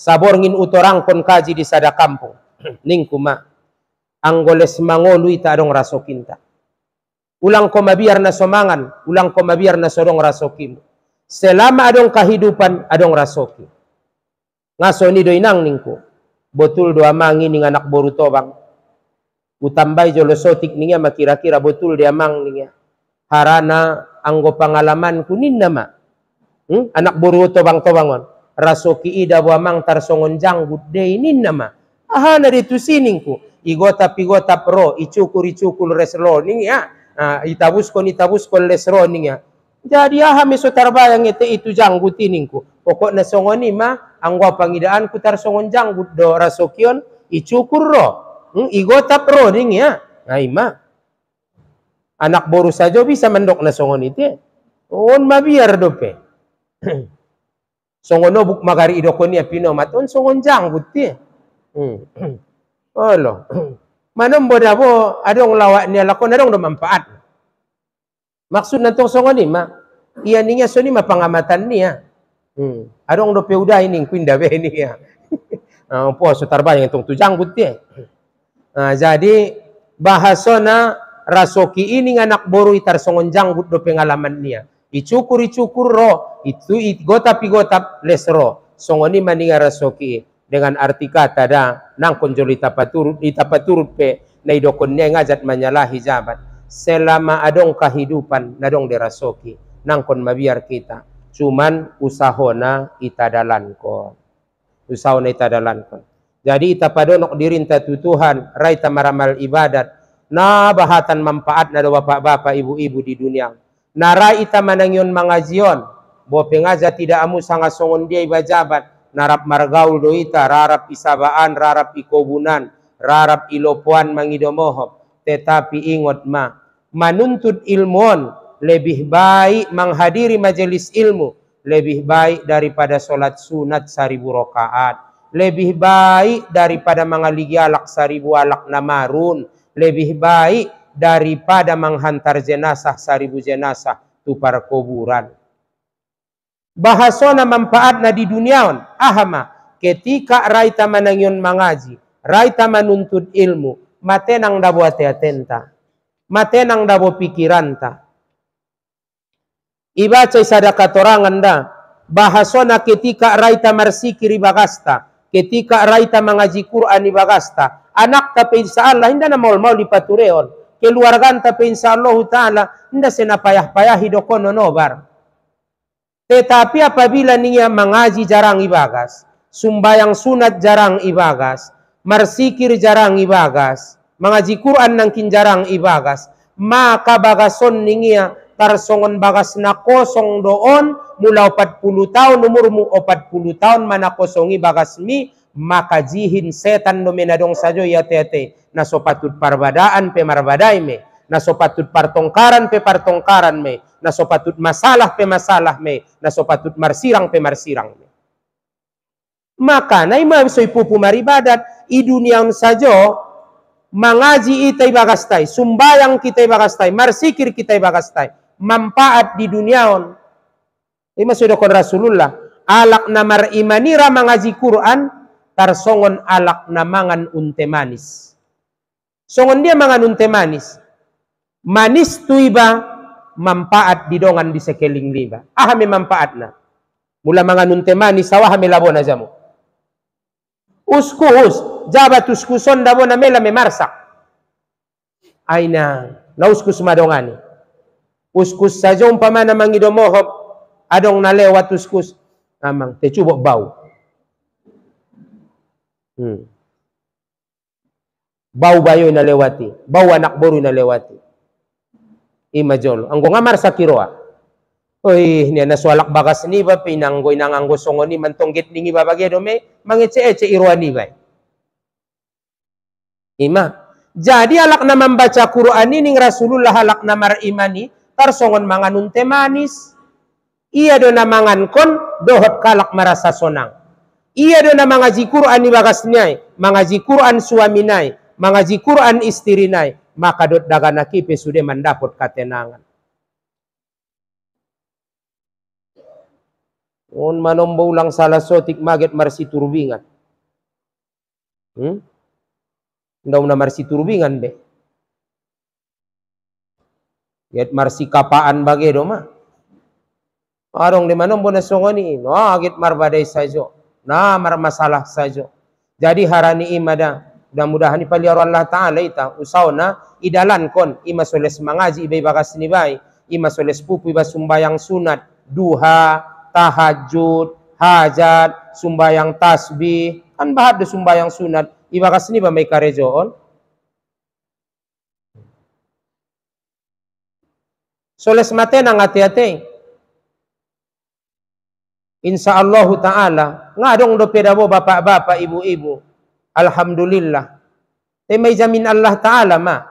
Saborngin utorang kon kaji di sada kampung. Ningkuma anggoles mangolu ita adong rasokinta. Ulang ko mabiar na somangan, ulang ko mabiar na sodong rasokim. Selama adong kehidupan adong rasoki. Ngaso ni do inang ningku. Betul doa mangi ning anak boru tobang. Utambay jolosotik niya makira-kira betul dia mang niya. Harana anggo pengalaman kunin nama. Anak boru tobang-tobangon. Rasoki ida buamang tarsongon janggut de inin nama. Aha na dito siningku. Igotap ro, icukur reslo niya. Itabuskon lesro niya. Jadi aha meso tarbayang ite itu janggut iningku. Pokok na songon ima, angwa pangidaan ku tarsongon janggut do rasokion, icukur ro. Igotap ro niya. Ima. Anak boru saja bisa mendok na songon ite. On mabiar dope. Songon no buk magari idokon niya pinomat. On songon janggut ti. Olo. Manom boda bo adong lawak niya lakon adong do manfaat. Maksud nantong songon ni ma iya niya so ni mapangamatan niya. Adong do peuday ning kuinda be niya. Po so tarbayang itong tujanggut ti. Jadi bahasona rasoki ini anak boru itar songon janggut do pengalaman niya. Icukur ro, itu gotap lesro. Songon ni maninga rasoki. Dengan arti kata da nang konjol itapaturut pe na idokon niya ngajat manyalahi jabat. Selama adong kehidupan nadong derasoki nang kon mabiar kita. Cuman usahona itadalan ko. Usahona itadalan ko. Jadi ita padonok dirinta tutuhan raita maramal ibadat na bahatan manfaat na do bapak-bapak ibu-ibu di dunia. Nara ita manangyon mangajion bo pengaja tidak amu sanga songon dia ibajabat. Narap margaul do ita, rarap isabaan, rarap ikobunan, rarap ilopuan mangidomohop. Tetapi ingat manuntut ilmuon lebih baik menghadiri majelis ilmu, lebih baik daripada solat sunat 1000 rakaat, lebih baik daripada mengaligi alak 1000 alak namarun, lebih baik daripada menghantar jenazah 1000 jenazah tu para kuburan. Bahasona manfaat na di duniaon ahama ketika raita manangyon mangaji, raita manuntut ilmu, matenang dabo atenta, matenang dabo pikiranta. Ibaca sada katorangan da bahasona ketika raita marsikir ibagasta, ketika raita mengaji Quran ibagasta, anak tapi insyaallah inda na maul dipatureon, keluargan tapi insyaallah taala inda senapayah-payah hidokono nobar. Tetapi apabila niya mengaji jarang ibagas, sumbayang sunat jarang ibagas, marsikir jarang ibagas, mengaji Quran nangkin jarang ibagas, maka bagason niya tarsongon bagas na kosong doon mula 40 tahun umurmu 40 tahun mana kosongi bagas mi, maka jihin setan no menadong sajo ya tete na sopatut parbadaan pe marbaday me, na sopatut partongkaran pe partongkaran me, na sopatut masalah pe masalah me, na sopatut marsirang pe marsirang me. Maka na ima soy pupu maribadat i duniaon sajo mangaji ita ibagastay, sumbayang kita ibagastay, marsikir kita ibagastay, manfaat di duniaon. Ima soy dokon Rasulullah alak na marimanira mangaji Quran tarsongon alak na mangan unte manis. Songon dia mangan unte manis. Manis tu iba manfaat di dongan di sekeling liba. Ahame manfaat na. Mula manganun temani sawah melabo na jamu. Uskus, jabat uskuson dabo na mela memarsak. Aina, na uskus madongani. Uskus saja umpamana mangidomohop, adong nalewat uskus. Amang, tecubok bau. Bau bayo nalewati, bau anak boru nalewati. Imajol, anggo ngamar sa kiroa. Oy, niya naswalak bagas ni ba pinanggoy nang anggo songo ni mantonggit ningi babagay do me mangece-ece irwa ni ba. Ima. Jadi alak na membaca Quran ini Rasulullah alak na marimani tarsongon manganun temanis. Iya do na mangan kon dohot kalak marasa sonang. Iya do na mangaji Quran ni bagas niya, mangaji Quran suami nai, mangaji Quran istri nai. Maka dot dagana kipe sudah mendapot ketenangan. On manombo ulang salah sotik maget marsi turbingan. Ndaw na marsi turbingan be. Yat marsi kapaan bage do ma. Arong di manombo na songoni, no agit marbadai sajo. Na mar masalah sajo. Jadi harani imada. Mudah-mudahan ipaliaro Allah Ta'ala ita. Usaw na idalan kon. Ima soles mangaji iba bakas ni bay. Ima soles pupu iba sumbayang sunat. Duha, tahajud, hajat, sumbayang tasbih. Kan bahad do sumbayang sunat. Iba kas ni ba may karejoon? Soles mate nang ati-ati. Insyaallah Ta'ala. Nga dong do pedabo bapak-bapak, ibu-ibu. Alhamdulillah. Te may jamin Allah Ta'ala ma.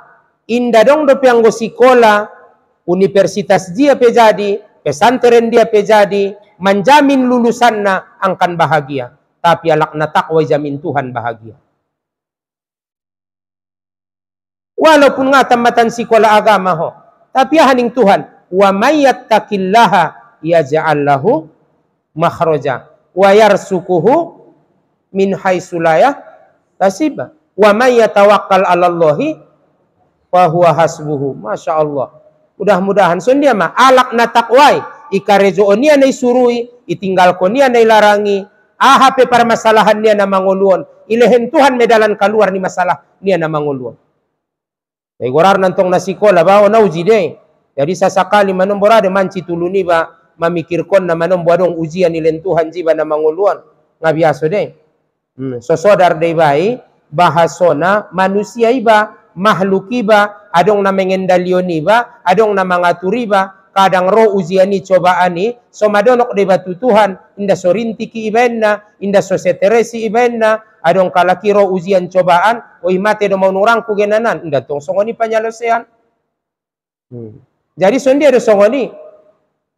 Inda dong do pianggo sikola, universitas dia pe jadi, pesantren dia pe jadi, menjamin lulusanna angkan bahagia. Tapi alak na takwa jamin Tuhan bahagia. Walaupun nga tamatan sikola agama ho. Tapi haning Tuhan. Wa may yattaqillaha yaj'al lahu makhraja. Wa yarsukuhu min haitsu la yahtasib. Wa may yatawakkal 'alallahi fa huwa hasbuhu. Masya Allah. Mudah-mudahan son dia mah alak na takwai. Ikarejo nia nay surui. Itinggal ko nia nay larangi. Ahape para masalahan niya na manguluon. Ilehen Tuhan medalan keluar ni masalah niya na manguluon. Gorar nantong nasikola ba o nauji de. Jadi sasakali manomborade manci tuluni ba mamikirkon na manombodong ujian nilen Tuhan jiba na manguluan. Nga biaso de. So sodar de bai bahasona manusia iba, makhluk iba, adong na mengendalion iba, adong na mangaturi ba, kadang ro ujiani cobaani, so madonok de batu Tuhan, inda so rintiki ibenna, inda so seteresi ibenna, adong kalakiro ujian cobaan, oi mate do mau nurangku genanan, inda tong songoni panyalesean. Jadi sondia do songoni,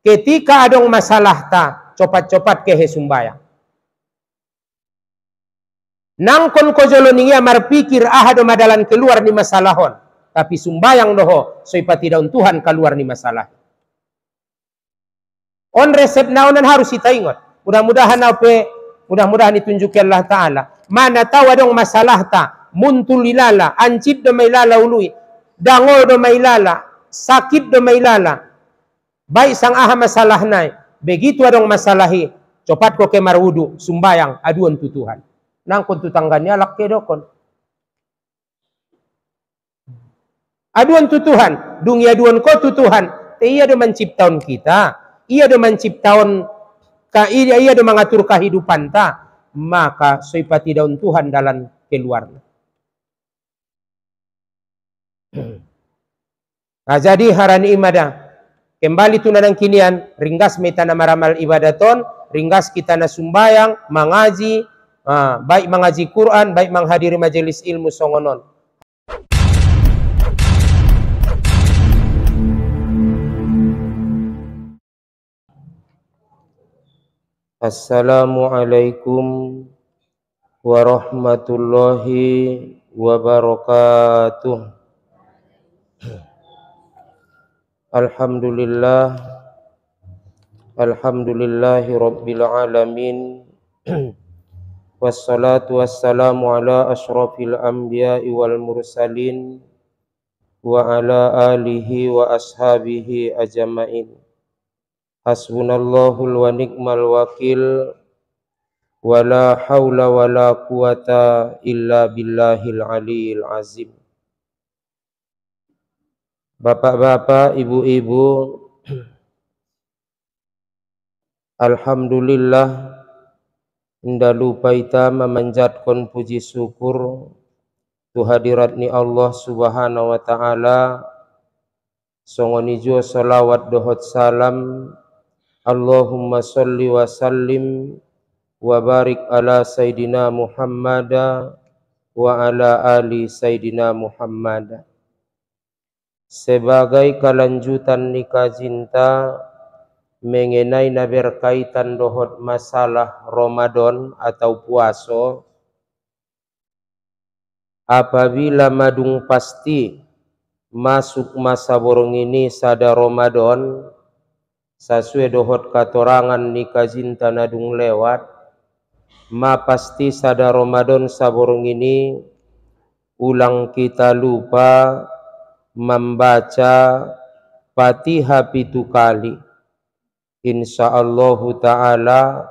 ketika adong masalah ta, copat-copat kehe sumbayang. Nang kon kojolo ningia marpikir do madalan keluar ni masalahon, tapi sumbayang doho, so ipati daun Tuhan keluar ni masalah. On resep naonan harus kita ingat. Mudah-mudahan mudah-mudahan ditunjuki Allah Ta'ala. Mana tahu adong masalah ta, muntul ilala, ancip do mailala ului, dango do mailala, sakit do mailala. Baik sang aha masalah nai, begitu adong masalahi, copat ko ke marwudu, sumbayang, aduan tu Tuhan. Nang kon tu tangganya lak ke dokon. Aduan tu Tuhan, dung ya aduan ko tu Tuhan. Te iya do menciptaun kita, ia do menciptaun ia do mengatur kehidupan ta, maka soipati daun Tuhan dalam keluar. Nah, jadi harani imadah kembali tunanang kinian ringgas metana maramal ibadaton, ringgas kita na sumbayang, mangaji, baik mengaji Quran, baik menghadiri majelis ilmu songonon. Assalamualaikum warahmatullahi wabarakatuh. Alhamdulillah, alhamdulillahi rabbil alamin. Wassalatu wassalamu ala ashrafil anbiya'i wal mursalin wa ala alihi wa ashabihi ajma'in. Hasbunallahul wa ni'mal wakil, wala haula wala quwata illa billahil aliyil azim. Bapak-bapak, ibu-ibu, alhamdulillah, indah lupa ita memanjatkan puji syukur tu hadirat ni Allah subhanahu wa ta'ala. Songoni jo salawat dohot salam, Allahumma salli wa sallim wa barik ala Sayyidina Muhammad wa ala ali Sayyidina Muhammad. Sebagai kelanjutan nikah cinta mengenai na berkaitan dohot masalah Ramadan atau puaso, apabila madung pasti masuk masa borong ini sada Ramadan, Sasue dohot katorangan nikah jinta nadung lewat, ma pasti sada Ramadan saborong ini ulang kita lupa membaca Fatihah 7 kali. Insyaallahu ta'ala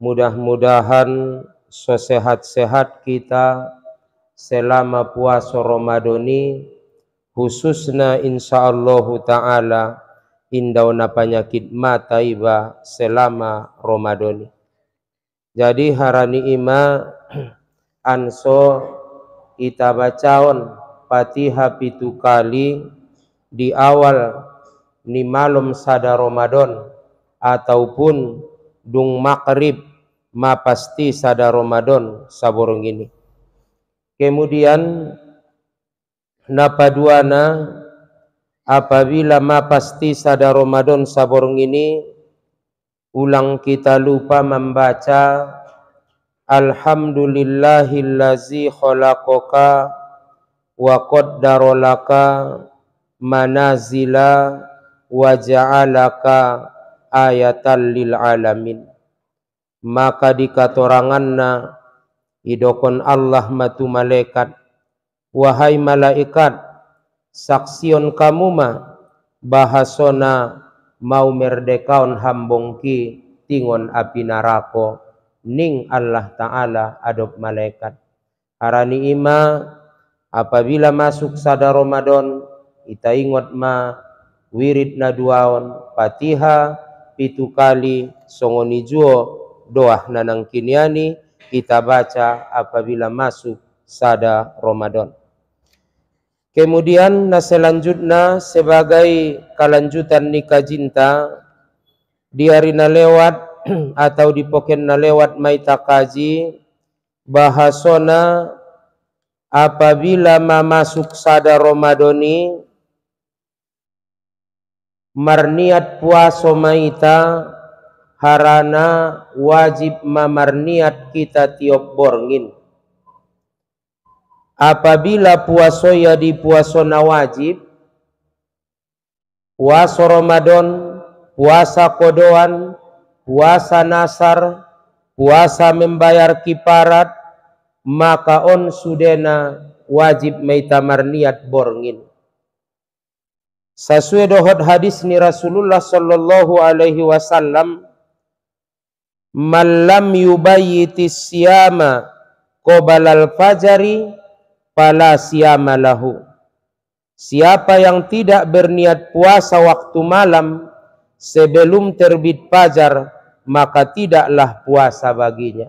mudah-mudahan sesehat-sehat kita selama puasa Ramadan ini, khususnya insyaallahu ta'ala indauna penyakit mata iba selama Ramadan. Jadi harani ima anso kita bacaon Fatihah 7 kali di awal ni malam sada Ramadan ataupun dung maghrib ma pasti sada Ramadan saborong ini. Kemudian napaduana apabila ma pasti sada Ramadan saborong ini ulang kita lupa membaca Alhamdulillahillazi khalaqaka wa qaddara laka manazila wa ja'alaka ayatan lil alamin. Maka dikatoranganna idokon Allah matu malaikat, wahai malaikat, saksion kamu ma bahasona mau merdekaon hambongki tingon api narako ning Allah Ta'ala adop malaikat. Harani ima apabila masuk sada Ramadan ita ingot ma wirid na duaon Fatihah 7 kali songoni juo doah nanang kiniani kita baca apabila masuk sada Ramadan. Kemudian selanjutnya sebagai kelanjutan nikah jinta di hari na lewat atau di poken na lewat maita kaji bahasona apabila masuk sada Ramadani marniat puaso maita harana wajib marniat kita tiop borngin. Apabila puaso ya di puaso na wajib, puasa Ramadan, puasa kodoan, puasa nasar, puasa membayar kiparat, maka on sudena wajib meitamar niat borngin. Sesuai dohot hadis ni Rasulullah sallallahu alaihi wasallam, man lam yubayyitis siyama qobalal fajari fala siyama lahu. Siapa yang tidak berniat puasa waktu malam sebelum terbit fajar, maka tidaklah puasa baginya.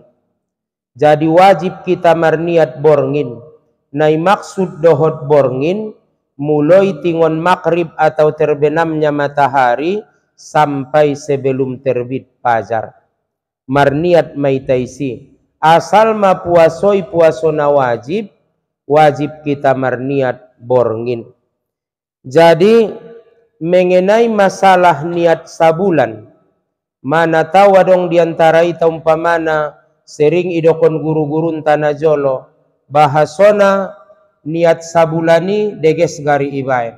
Jadi wajib kita marniat borngin. Nai maksud dohot borngin mulai tingon maghrib atau terbenamnya matahari sampai sebelum terbit fajar. Marniat maitaisi. Asal ma puasoi puasona wajib, wajib kita marniat borngin. Jadi mengenai masalah niat sabulan, mana tahu dong diantara ita umpamana sering idokon guru-guru tanah jolo bahasona niat sabulani deges gari ibai.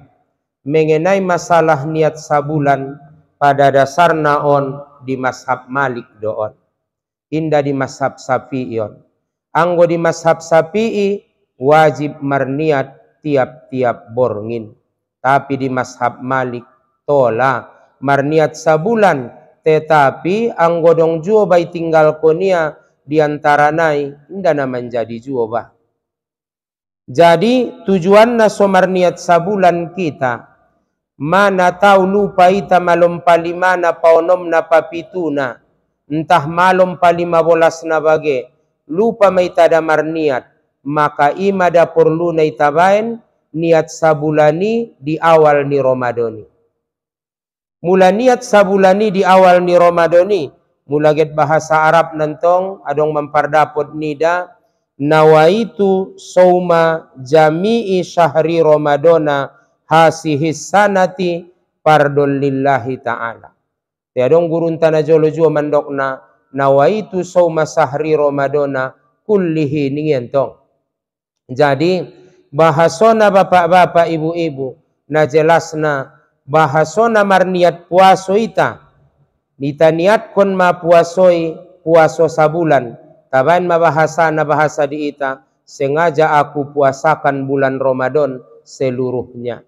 Mengenai masalah niat sabulan pada dasarna on di mazhab Malik doon, indah di mazhab Syafi'ion. Anggo di mazhab Syafi'i wajib marniat tiap-tiap borngin. Tapi di mazhab Malik tola marniat sabulan, tetapi anggodong juo bay tinggal konia diantara nai indah naman jadi juo bah. Jadi tujuan na somarniat sabulan kita, mana tahu lupa ita malom palimana paunom na papituna, entah malom palima bolas na bage, lupa may tada marniat, maka ima da perlu na itabain niat sabulani di awal ni Ramadani. Mula niat sabulani di awal ni Ramadani, mula get bahasa Arab nantong adong mempardapot nida nawaitu sauma jami'i syahri Ramadana hasihis sanati pardon lillahi ta'ala. Tiadong gurun tanah jolo jua mandokna nawaitu sauma syahri Ramadana kullihi ningentong. Jadi bahasona bapak-bapak ibu-ibu na jelasna bahasona marniat puaso ita niat kon ma puasoi puaso sabulan taban mabahasa na bahasa di ita sengaja aku puasakan bulan Ramadan seluruhnya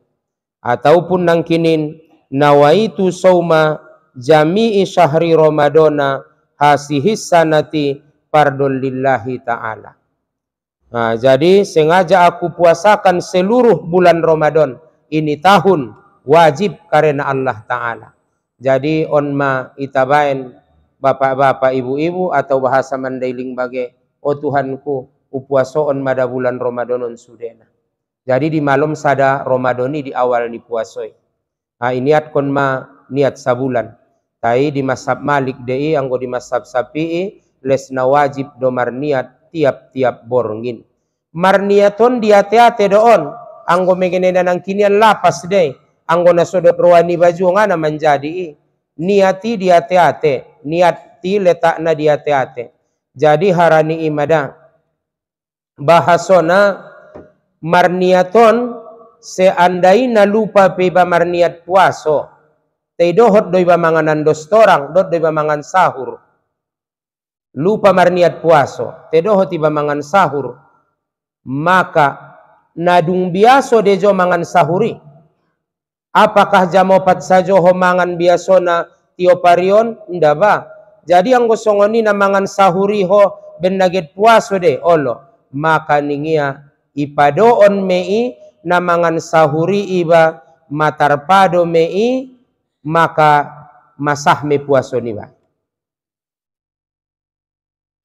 ataupun nangkinin nawaitu sauma jami'i syahri Ramadana hasihis sanati fardun lillahi ta'ala. Nah, jadi sengaja aku puasakan seluruh bulan Ramadan ini tahun wajib karena Allah Ta'ala. Jadi onma itabain bapak-bapak ibu-ibu atau bahasa Mandailing bage oh Tuhanku upuasoon mada bulan Ramadanon sudena. Jadi di malam sada Ramadani di awal ni puasoi. Nah, niat kon ma niat sabulan. Tai di masab Malik dei anggo di masab Sapi'i lesna wajib domar niat tiap-tiap borngin. Marniaton diate-ate doon anggo megenena nang kinian lapas dei. Anggo nasodot roani baju ngana menjadi niati diate-ate, niati letakna diate-ate. Jadi harani imada bahasona marniaton seandaina lupa peba marniat puaso teidohot doi bamanganan dostorang dot doi bamangan sahur lupa marniat puaso teidohot iba mangan sahur maka nadung biaso dejo mangan sahuri apakah jam 4 sajo ho mangan biasona tioparion ndaba jadi ang gosongoni na mangan sahuri ho ben naget puaso de olo maka ningia ipadoon mei na mangan sahuri iba matarpado mei maka masah me puaso ni bai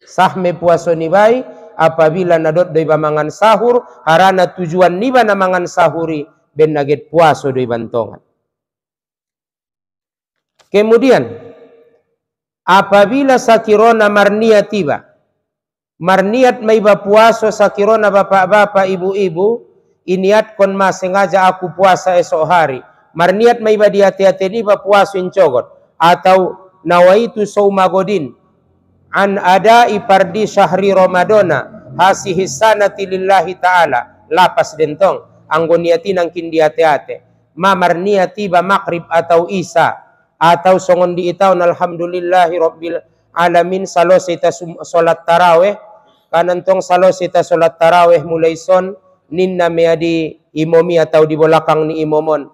sah me puaso ni bai apabila nadot doi mangan sahur harana tujuan niba na mangan sahuri ben naget puaso doi bantongan. Kemudian apabila sakirona marniat tiba marniat maiba puaso sakirona bapak-bapak ibu-ibu iniat kon mas sengaja aku puasa esok hari marniat maiba di hati-hati niba puaso incogot atau nawaitu saumagodin an ada ipardi syahri Ramadana hasihi sanati lillahi ta'ala lapas dentong anggo niati nangkin di hati-hati ma marniati ba makrib atau isa atau songon di itaun alhamdulillahi rabbil alamin salo sita solat taraweh kanantong salo sita solat taraweh mulai son ninna meadi imomi atau di belakang ni imomon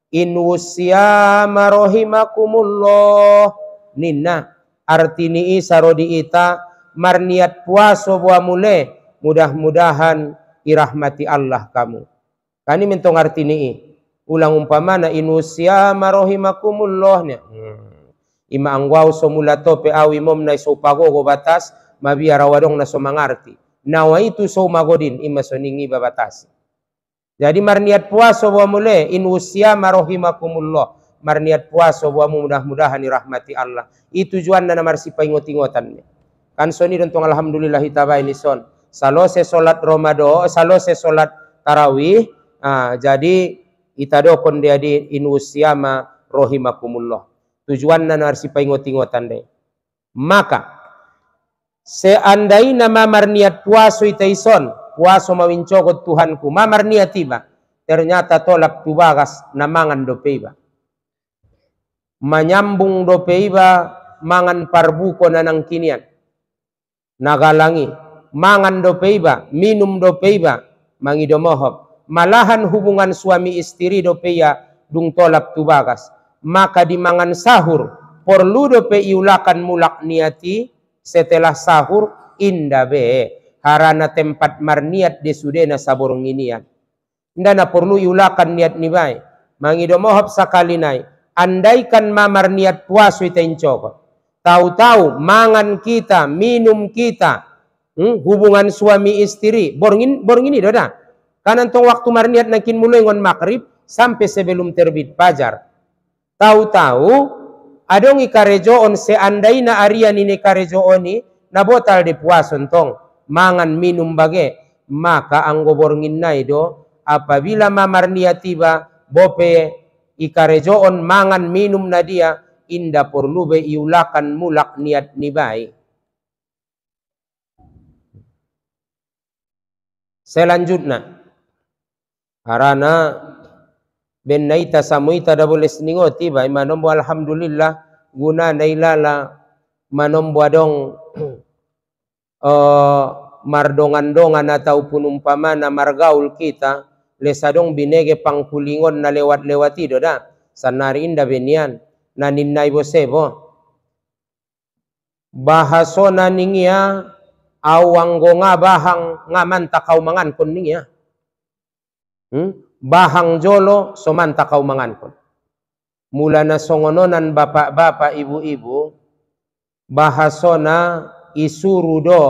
in wusyama rahimakumullah ninna artini sarodi ita marniat puaso buah mule mudah-mudahan irahmati Allah kamu kani mentong artini ulang umpamana in wusyama rahimakumullah nya ima angwau somula tope awi mom na sopagogo batas mabiara wadong na somangarti nawa itu somagodin ima soningi babatasi jadi marniat puaso buah mule in wusyama rahimakumullah marniat puaso buah mudah-mudahan dirahmati Allah itu tujuan na marsi paingot-ingotan kan soni dontong alhamdulillah tabai ni son salose solat Ramadan salose solat tarawih jadi itadokon dia di in wusyama rahimakumullah tujuan na marsi paingot-ingotan deh maka seandainya mamar niat puaso itaison puaso mawincogot Tuhanku mamar niat tiba ternyata tolak tubagas namangan dopeiba menyambung dopeiba mangan parbuko nanang kinian nagalangi mangan dopeiba minum dopeiba mangidomohop malahan hubungan suami istri dopeia dung tolak tubagas maka dimangan sahur perlu dope iulakan mulak niati setelah sahur indah be harana tempat marniat de sudena saborong inian ndana perlu iulakan niat ni bae mangidomohop sakali nai andaikan mamar niat puaso ita incoko tahu-tahu mangan kita minum kita hubungan suami istri borong ini doda kanantong waktu marniat nakin mulai ngon makrib sampai sebelum terbit fajar tahu-tahu adong ikarejoon seandaina arian ini karejooni na botal di puaso tong mangan minum bage maka anggo borngin nai do apabila mamar niat tiba bope ikarejoon mangan minum na dia inda perlu be iulakan mulak niat ni baik. Selanjutnya karena ben naita samuita da boleh seningoti ba manombo alhamdulillah guna nailala manombo adong mardongan-dongan ataupun umpamana margaul kita lesadong binege pangkulingon na lewat-lewati do da sanari inda benian na ninnai bosebo bahasona ningia awanggo nga bahang ngaman takau mangan kon ningia bahang jolo soman takau mangan kon mula na songononan bapak-bapak ibu-ibu bahasona isuru do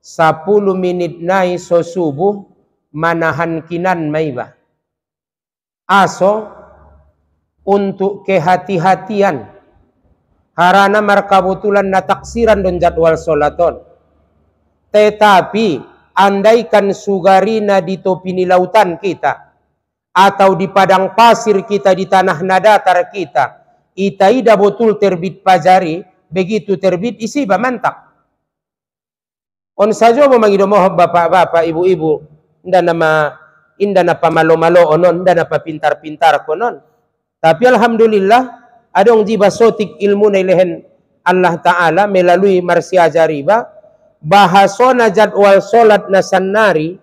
10 menit nai so subuh manahan kinan maiba aso untuk kehati-hatian harana markabutulan na taksiran don jadwal solaton tetapi andaikan sugarina di topi ni lautan kita atau di padang pasir kita di tanah nadatar kita itaida betul terbit pajari begitu terbit isi ba mantak on sajo memangido mohon bapak-bapak ibu-ibu inda na pamalo-malo onon inda na papintar-pintar konon tapi alhamdulillah adong jiba sotik ilmu na ilehen Allah Ta'ala melalui marsia jariba bahasona jadwal solat na sannari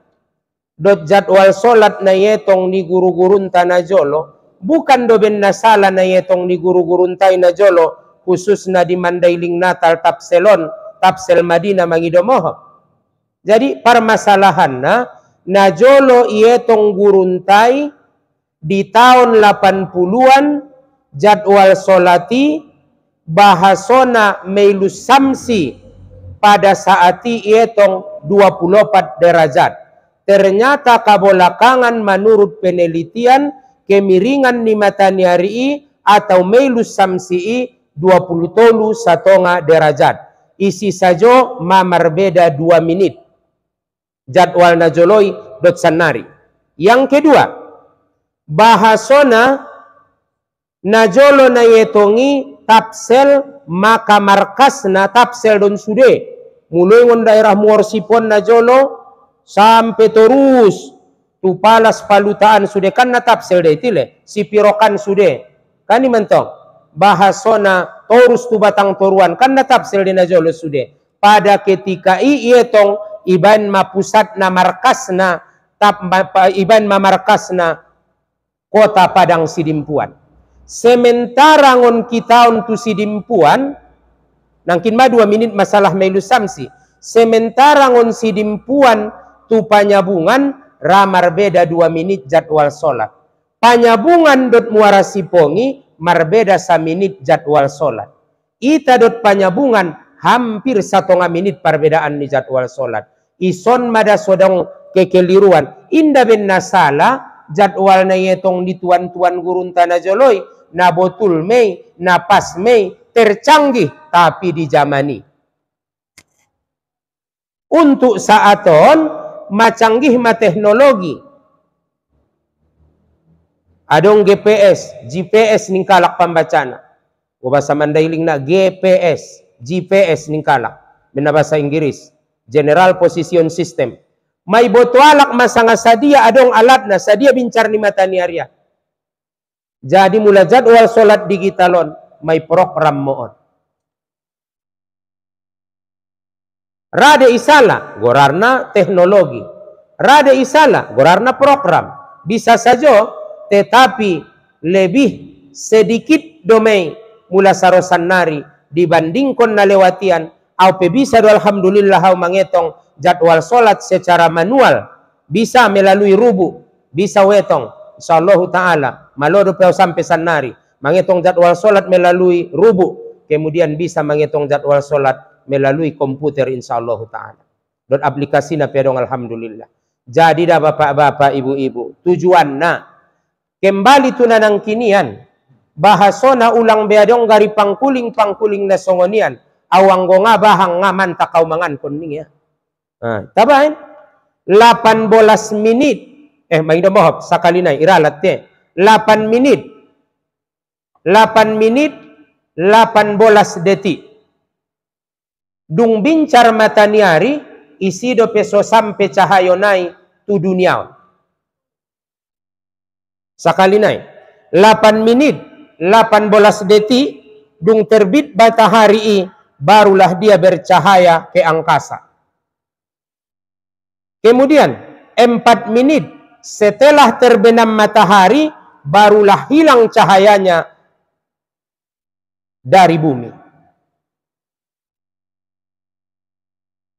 dot jadwal solat na yetong ni guru-gurun na jolo bukan do ben nasala na yetong ni guru-gurun na jolo khusus na di Mandailing Natal Tapsel Madinah mangidomoho jadi permasalahan na jolo yetong guruntai di tahun 80-an jadwal solati bahasona meilus samsi pada saat yetong 24 derajat ternyata kabolakangan menurut penelitian kemiringan ni matahari atau meilus samsi 23 satonga derajat isi sajo mamarbeda 2 menit jadwal najoloi dot sanari yang kedua bahasona najolo na yetongi tapsel maka markasna tapsel don sude mulai ngon daerah Muorsipon najolo sampai terus tu palas palutaan sude kan na tapsel de tile sipirokan sude kan mentong bahasona torus tu batang toruan kan na tapsel de najolo sude pada ketika yetong iban mapusat na markasna iban mamarkasna kota Padang Sidimpuan sementara ngon kita untuk Sidimpuan nangkin ma 2 menit masalah melu samsi sementara ngon Sidimpuan tu panyabungan ramar beda 2 menit jadwal solat panyabungan dot Muara Sipongi marbeda 1 menit jadwal solat ita dot panyabungan hampir 1,5 menit perbedaan di jadwal solat ison mada sodong kekeliruan inda ben nasala jadwal na yetong di tuan-tuan gurun tanah joloi na botul mei na pas mei tercanggih tapi dijamani untuk saaton macanggih ma teknologi adong GPS ningkalak pembacana bahasa Mandailing na GPS ningkalak bena bahasa Inggris General Position System may botualak masanga sadia adong alat na sadia bincar ni mata ni Arya jadi mula jadwal solat digitalon may program moon rade isala gorarna teknologi rade isala gorarna program bisa saja tetapi lebih sedikit domei mula sarosan nari dibandingkan na lewatian au pe bisa do alhamdulillah au mangetong jadwal solat secara manual bisa melalui rubu bisa wetong insyaallah taala malodo pe sampai sanari mangetong jadwal solat melalui rubu kemudian bisa mangetong jadwal solat melalui komputer insyaallah taala dot aplikasi na pedong alhamdulillah jadi dah bapak-bapak ibu-ibu tujuanna kembali tunanang kinian bahasona ulang beadong gari pangkuling na songonian awang nga bahang ngaman takau mangan kuning ya tabain 18 menit may mohop sakali na iralat te 8 menit 18 detik dung bincar mataniari isi do peso sampai cahayonai tu dunia Sakali naik 8 menit 18 detik dung terbit matahari barulah dia bercahaya ke angkasa. Kemudian 4 menit setelah terbenam matahari barulah hilang cahayanya dari bumi.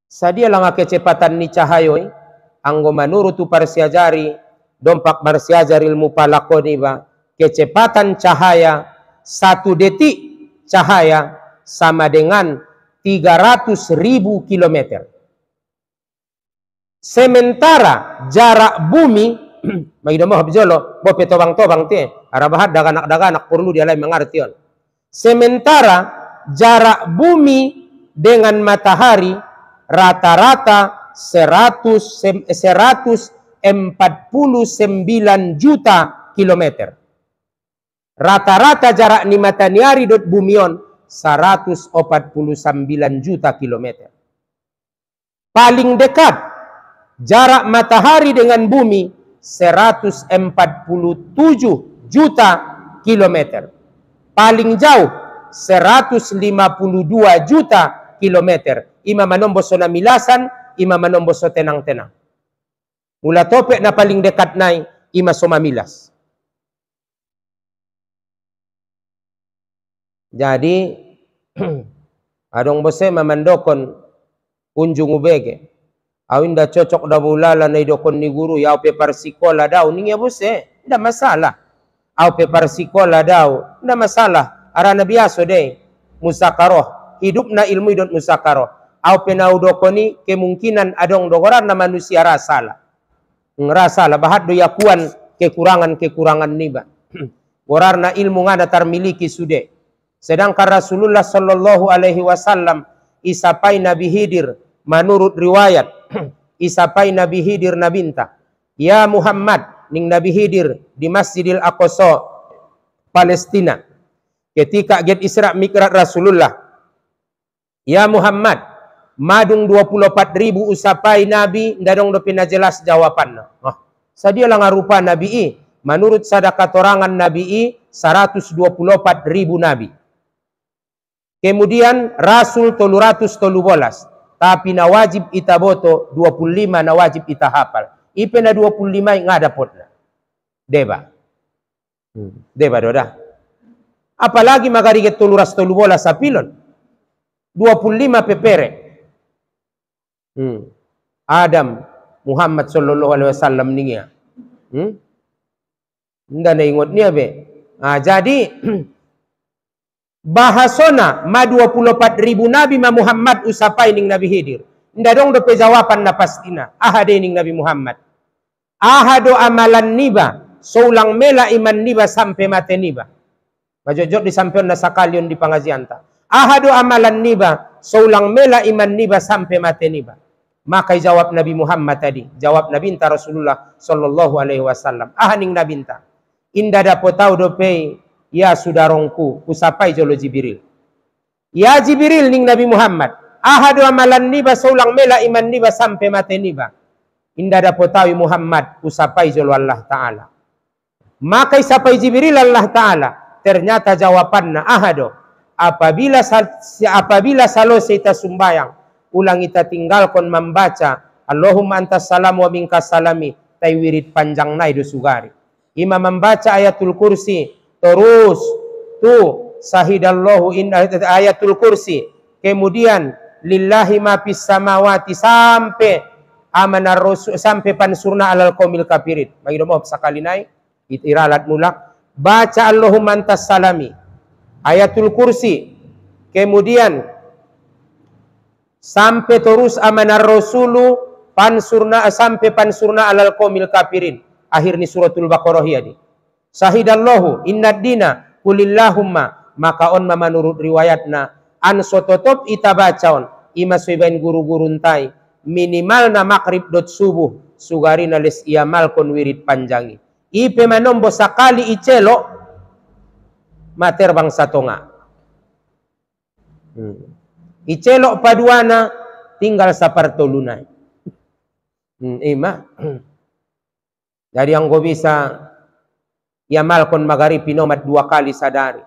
Sadia langa kecepatan ni cahayoi anggo menurut parsiajari dompak marsiajar ilmu palakoni ba kecepatan cahaya 1 detik cahaya sama dengan 300.000 kilometer. Sementara jarak bumi bagi domo habjolo bope tobang-tobang te arabahat daganak-daganak perlu dia lain mengerti on. Sementara jarak bumi dengan matahari rata-rata 149 juta kilometer. Rata-rata jarak ni matahari dot bumion 149 juta kilometer. Paling dekat jarak matahari dengan bumi 147 juta kilometer. Paling jauh 152 juta kilometer. Ima manombo so namilasan, ima manombo so tenang-tenang. Mula topek na paling dekat nai, ima so mamilas. Jadi adong bose mamandokon unjung ubege. Awinda cocok da bulala na idokon ni guru ya pe parsikola daw ningi bose, nda masalah. Au pe parsikola daw, nda masalah. Arana biaso de musakaroh, hidup na ilmu idot musakaroh. Au pe na udokoni kemungkinan adong dogoran na manusia rasalah. Ngerasalah bahat do yakuan kekurangan-kekurangan niba. Gorarna ilmu ngada tarmiliki sude. Sedangkan Rasulullah sallallahu alaihi wasallam isapai Nabi Hidir menurut riwayat isapai Nabi Hidir nabinta ya Muhammad ning Nabi Hidir di Masjidil Aqsa Palestina ketika get Isra Mi'raj Rasulullah ya Muhammad madung 24.000 usapai Nabi ndadong do pina jelas jawabanna. Sadia lang arupa Nabi menurut sada katorangan Nabi 124.000 Nabi. Kemudian Rasul 313 tapi na wajib itaboto 25 na wajib ita hafal. Ipe na 25 nga dapot na. Deba. Deba doda. Apalagi magariget 313 sa pilon. 25 pepere. Adam Muhammad sallallahu alaihi wasallam ningia. Nda na ingot niya be. Jadi bahasona ma 24.000 Nabi ma Muhammad usapai ning Nabi Hidir. Nda dong do pe jawaban na pastina. Ahade ning Nabi Muhammad. Ahado amalan niba. Soulang mela iman niba sampai mate niba. Majojot disampeon na sakalion di pangajianta. Ahado amalan niba. Soulang mela iman niba sampai mate niba. Maka jawab Nabi Muhammad tadi. Jawab Nabi inta Rasulullah sallallahu alaihi wasallam. Ahaning Nabi inta. Inda dapo tau do pe ya sudarongku usapai jolo Jibril. Ya Jibril ning Nabi Muhammad. Ahadu amalan niba saulang mela iman niba sampai mate niba. Inda dapo tahu Muhammad usapai jolo Allah Ta'ala. Maka isapai Jibril Allah Ta'ala. Ternyata jawabanna ahadu. Apabila salose ita sumbayang. Ulang ita tinggalkan membaca. Allahumma antas salam wa minkas salami. Tai wirid panjang nai do sugari. Imam membaca ayatul kursi. Terus tu sahidallahu inna ayatul kursi. Kemudian lillahi ma fis samawati sampai amanar rasul sampai pansurna alal qaumil kafirin. Bagi domo sakali naik itiralat mulak baca Allahumma antas salami ayatul kursi. Kemudian sampai terus amanar rasulu pansurna sampai pansurna alal qaumil kafirin. Akhir ni suratul Baqarah ya di. Sahidallahu inna dina kulillahumma maka on menurut riwayatna an sototop ita bacaon ima soibain guru-guru entai minimal na makrib dot subuh sugari nales iamal kon wirid panjangi ipe manombo sakali icelo materbang satonga icelo paduana tinggal sapartolunai ima jadi yang go bisa ia malkon magari pinomat 2 kali sadari.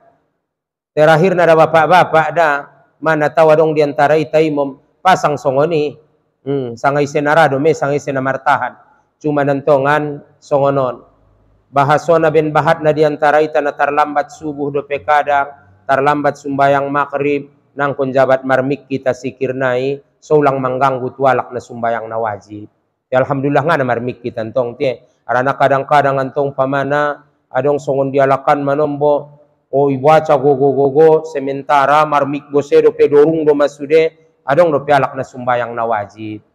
Terakhir nada bapak-bapak da mana tahu dong diantara ita imam pasang songoni. Sangai senarado me sangai senamartahan. Cuma nantongan songonon. Bahasona ben bahat na diantara ita na terlambat subuh dope kadang, terlambat sumbayang maghrib, nang konjabat marmik kita sikirnai, so ulang mengganggu tualak na sumbayang na wajib. Ya, alhamdulillah nga na marmik kita antong tie. Arana kadang-kadang antong pamana, adong songon dialakan manombo, o ibaca gogo-gogo, sementara marmik gose do pedorung do masude, adong do pialak na sumbayang na wajib.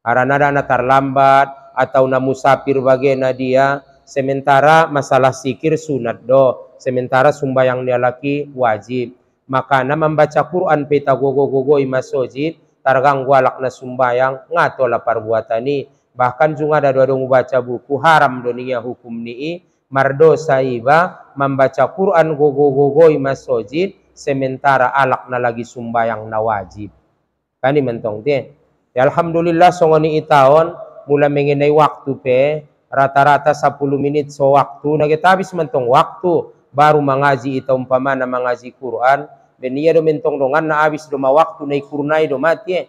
Arana na terlambat, atau na musafir bagena dia, sementara masalah sikir sunat do, sementara sumbayang dia laki wajib. Maka na membaca Quran peta gogo-gogo masjid targanggu alak na sumbayang ngato la perbuatani. Bahkan juga ada dong baca buku haram dunia hukum ni mardosa iba membaca Quran gogo-gogo masjid sementara alak na lagi sumbayang na wajib. Kani mentong te. Ya, alhamdulillah songoni itaon mula mengenai waktu pe rata-rata 10 menit so waktu nagita habis mentong waktu baru mengaji ita umpamana mengaji Quran. Ben iya do mentong dongan na abis do ma waktu na ikurnai do mati.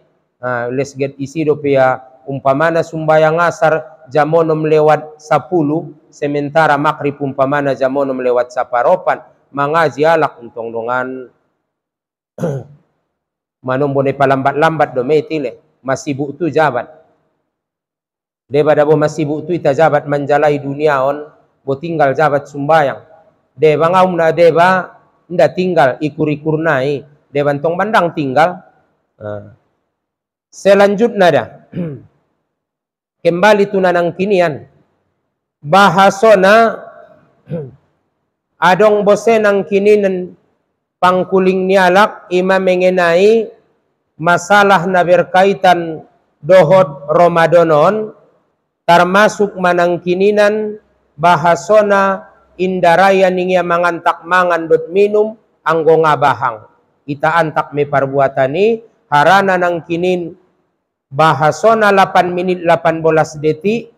Les get isi do pia umpamana sumbayang asar jam 6 lewat 10 sementara maghrib umpamana jam 6 lewat 1/4 mengaji alak untong dongan manombo ne palambat-lambat do metile masibuk tu jabat. Deba dabo masibuk tu ita jabat menjalai dunia on bo tinggal jabat sumbayang. Deba ngaum na deba nda tinggal ikur-ikur nai debantong bandang tinggal. Selanjutnya dah kembali tunanang kinian bahasona adong bosenang kininan pangkuling nialak ima mengenai masalah na berkaitan dohod Ramadanon termasuk manang kininan bahasona indaraya ningia mangantak mangan dot minum anggo ngabahang ita antak me perbuatani harana nang kinin bahasona 8 menit 18 detik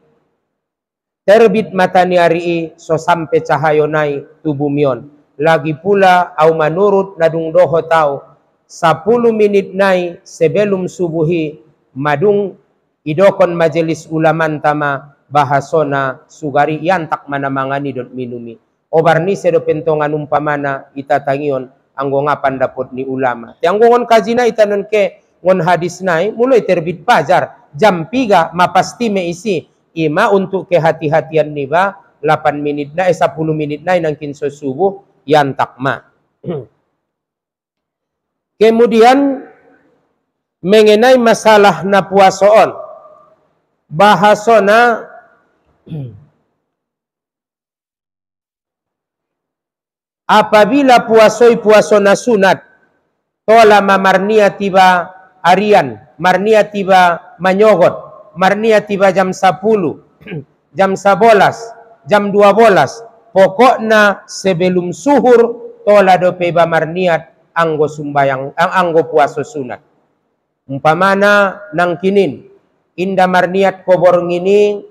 terbit matani hari so sampai cahayonai tubuh mion lagi pula au menurut nadung doho tau 10 menit nai sebelum subuhi madung idokon majelis ulaman tama bahasona sugari yantak mana mangani dot minumi obarni sedo pentongan umpamana ita tangion anggo ngapan dapot ni ulama tianggongon kajina ita non ke ngon hadis nai mulai terbit pajar jam 3 mapasti me isi ima untuk kehati-hatian niba 8 menit na 10 menit na nang kinso subuh yantak ma. Kemudian mengenai masalah na puasoon bahasona apabila puaso na sunat tola mamarnia tiba arian marnia tiba manyogot marnia tiba jam 10 jam 11 jam 12 pokokna sebelum suhur tola dope ba marniat anggo sumbayang anggo puaso sunat umpamana nang kinin inda marniat kobor ngini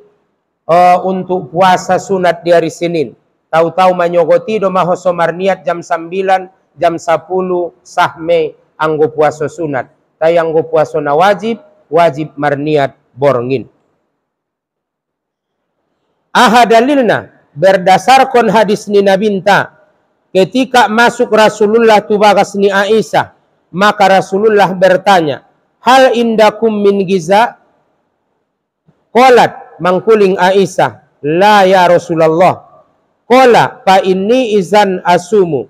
untuk puasa sunat di hari Senin tahu-tahu manyogoti do mahoso marniat jam 9 jam 10 sahme anggo puasa sunat tay anggo puasa na wajib marniat borngin. Aha dalilna berdasarkan hadis ni nabinta ketika masuk Rasulullah tubagas ni Aisyah maka Rasulullah bertanya hal indakum min giza qalat mangkuling Aisyah la ya Rasulullah qala fa inni izan asumu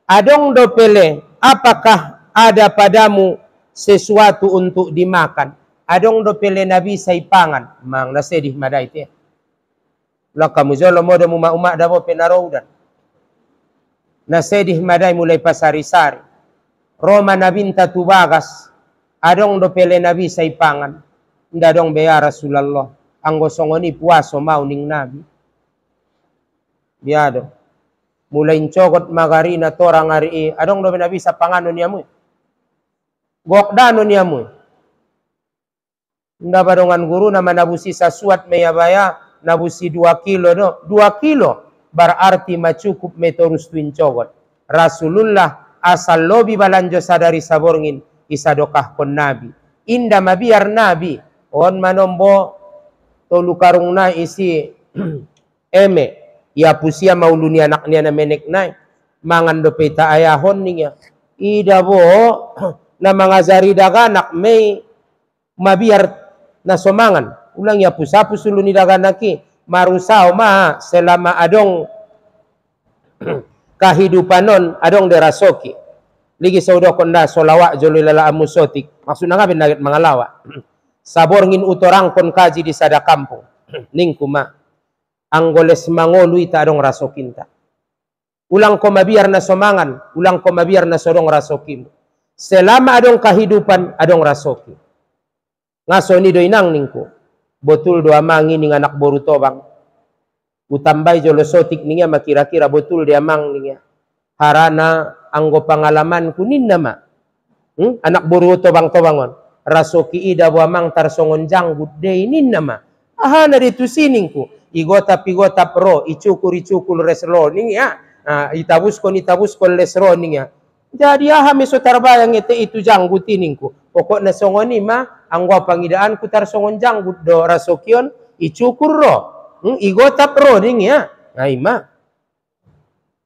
adong do pele apakah ada padamu sesuatu untuk dimakan adong do pele nabi saipangan mang nasedih madai te laka mujolo moda uma dabo penaroudan nasedih madai mulai pasari-sari Roma nabinta tubagas adong do pele nabi saipangan nda dong be ya Rasulullah anggo songoni puaso mau ning nabi biado mulai cogot magarina torang hari adong do nabi sa pangano niamu gokdano niamu nda badongan guru nama nabusi sasuat meyabaya nabusi 2 kilo no 2 kilo berarti macukup metorus tuin cogot. Rasulullah asal lobi balanjo sadari saborngin isadokah kon nabi. Inda mabiar nabi on manombo tolu karung na isi eme ya pusia mauluni anaknya na menek nai mangan do peta ayahon niya ida bo na mangazari daganak may mabiar na somangan ulang ya pusapu suluni daganaki marusao ma selama adong kahidupan non adong derasoki ligi saudo konda solawak joli lala amusotik maksudnya ngaben naget mangalawa saborngin utorang kon kaji di sada kampung ningkuma anggoles mangolu ita adong rasokinta ulang ko mabiar na somangan ulang ko mabiar na sodong rasokim selama adong kahidupan adong rasoki ngaso ni do inang ningku betul do amangi ning anak boru tobang utambay jolosotik niya makira-kira betul dia mang niya harana anggo pangalaman kunin nama anak boru tobang-tobangon rasoki ida buamang tarsongon janggut de inin nama ahana ditu siningku igota pro icukur resro niya itabuskon lesro niya jadi ahame so tarbayang ete itu janggut iningku pokoknya songoni ma anggo pangidaan ku tarsongon janggut do rasokion icukur ro igota pro niya aima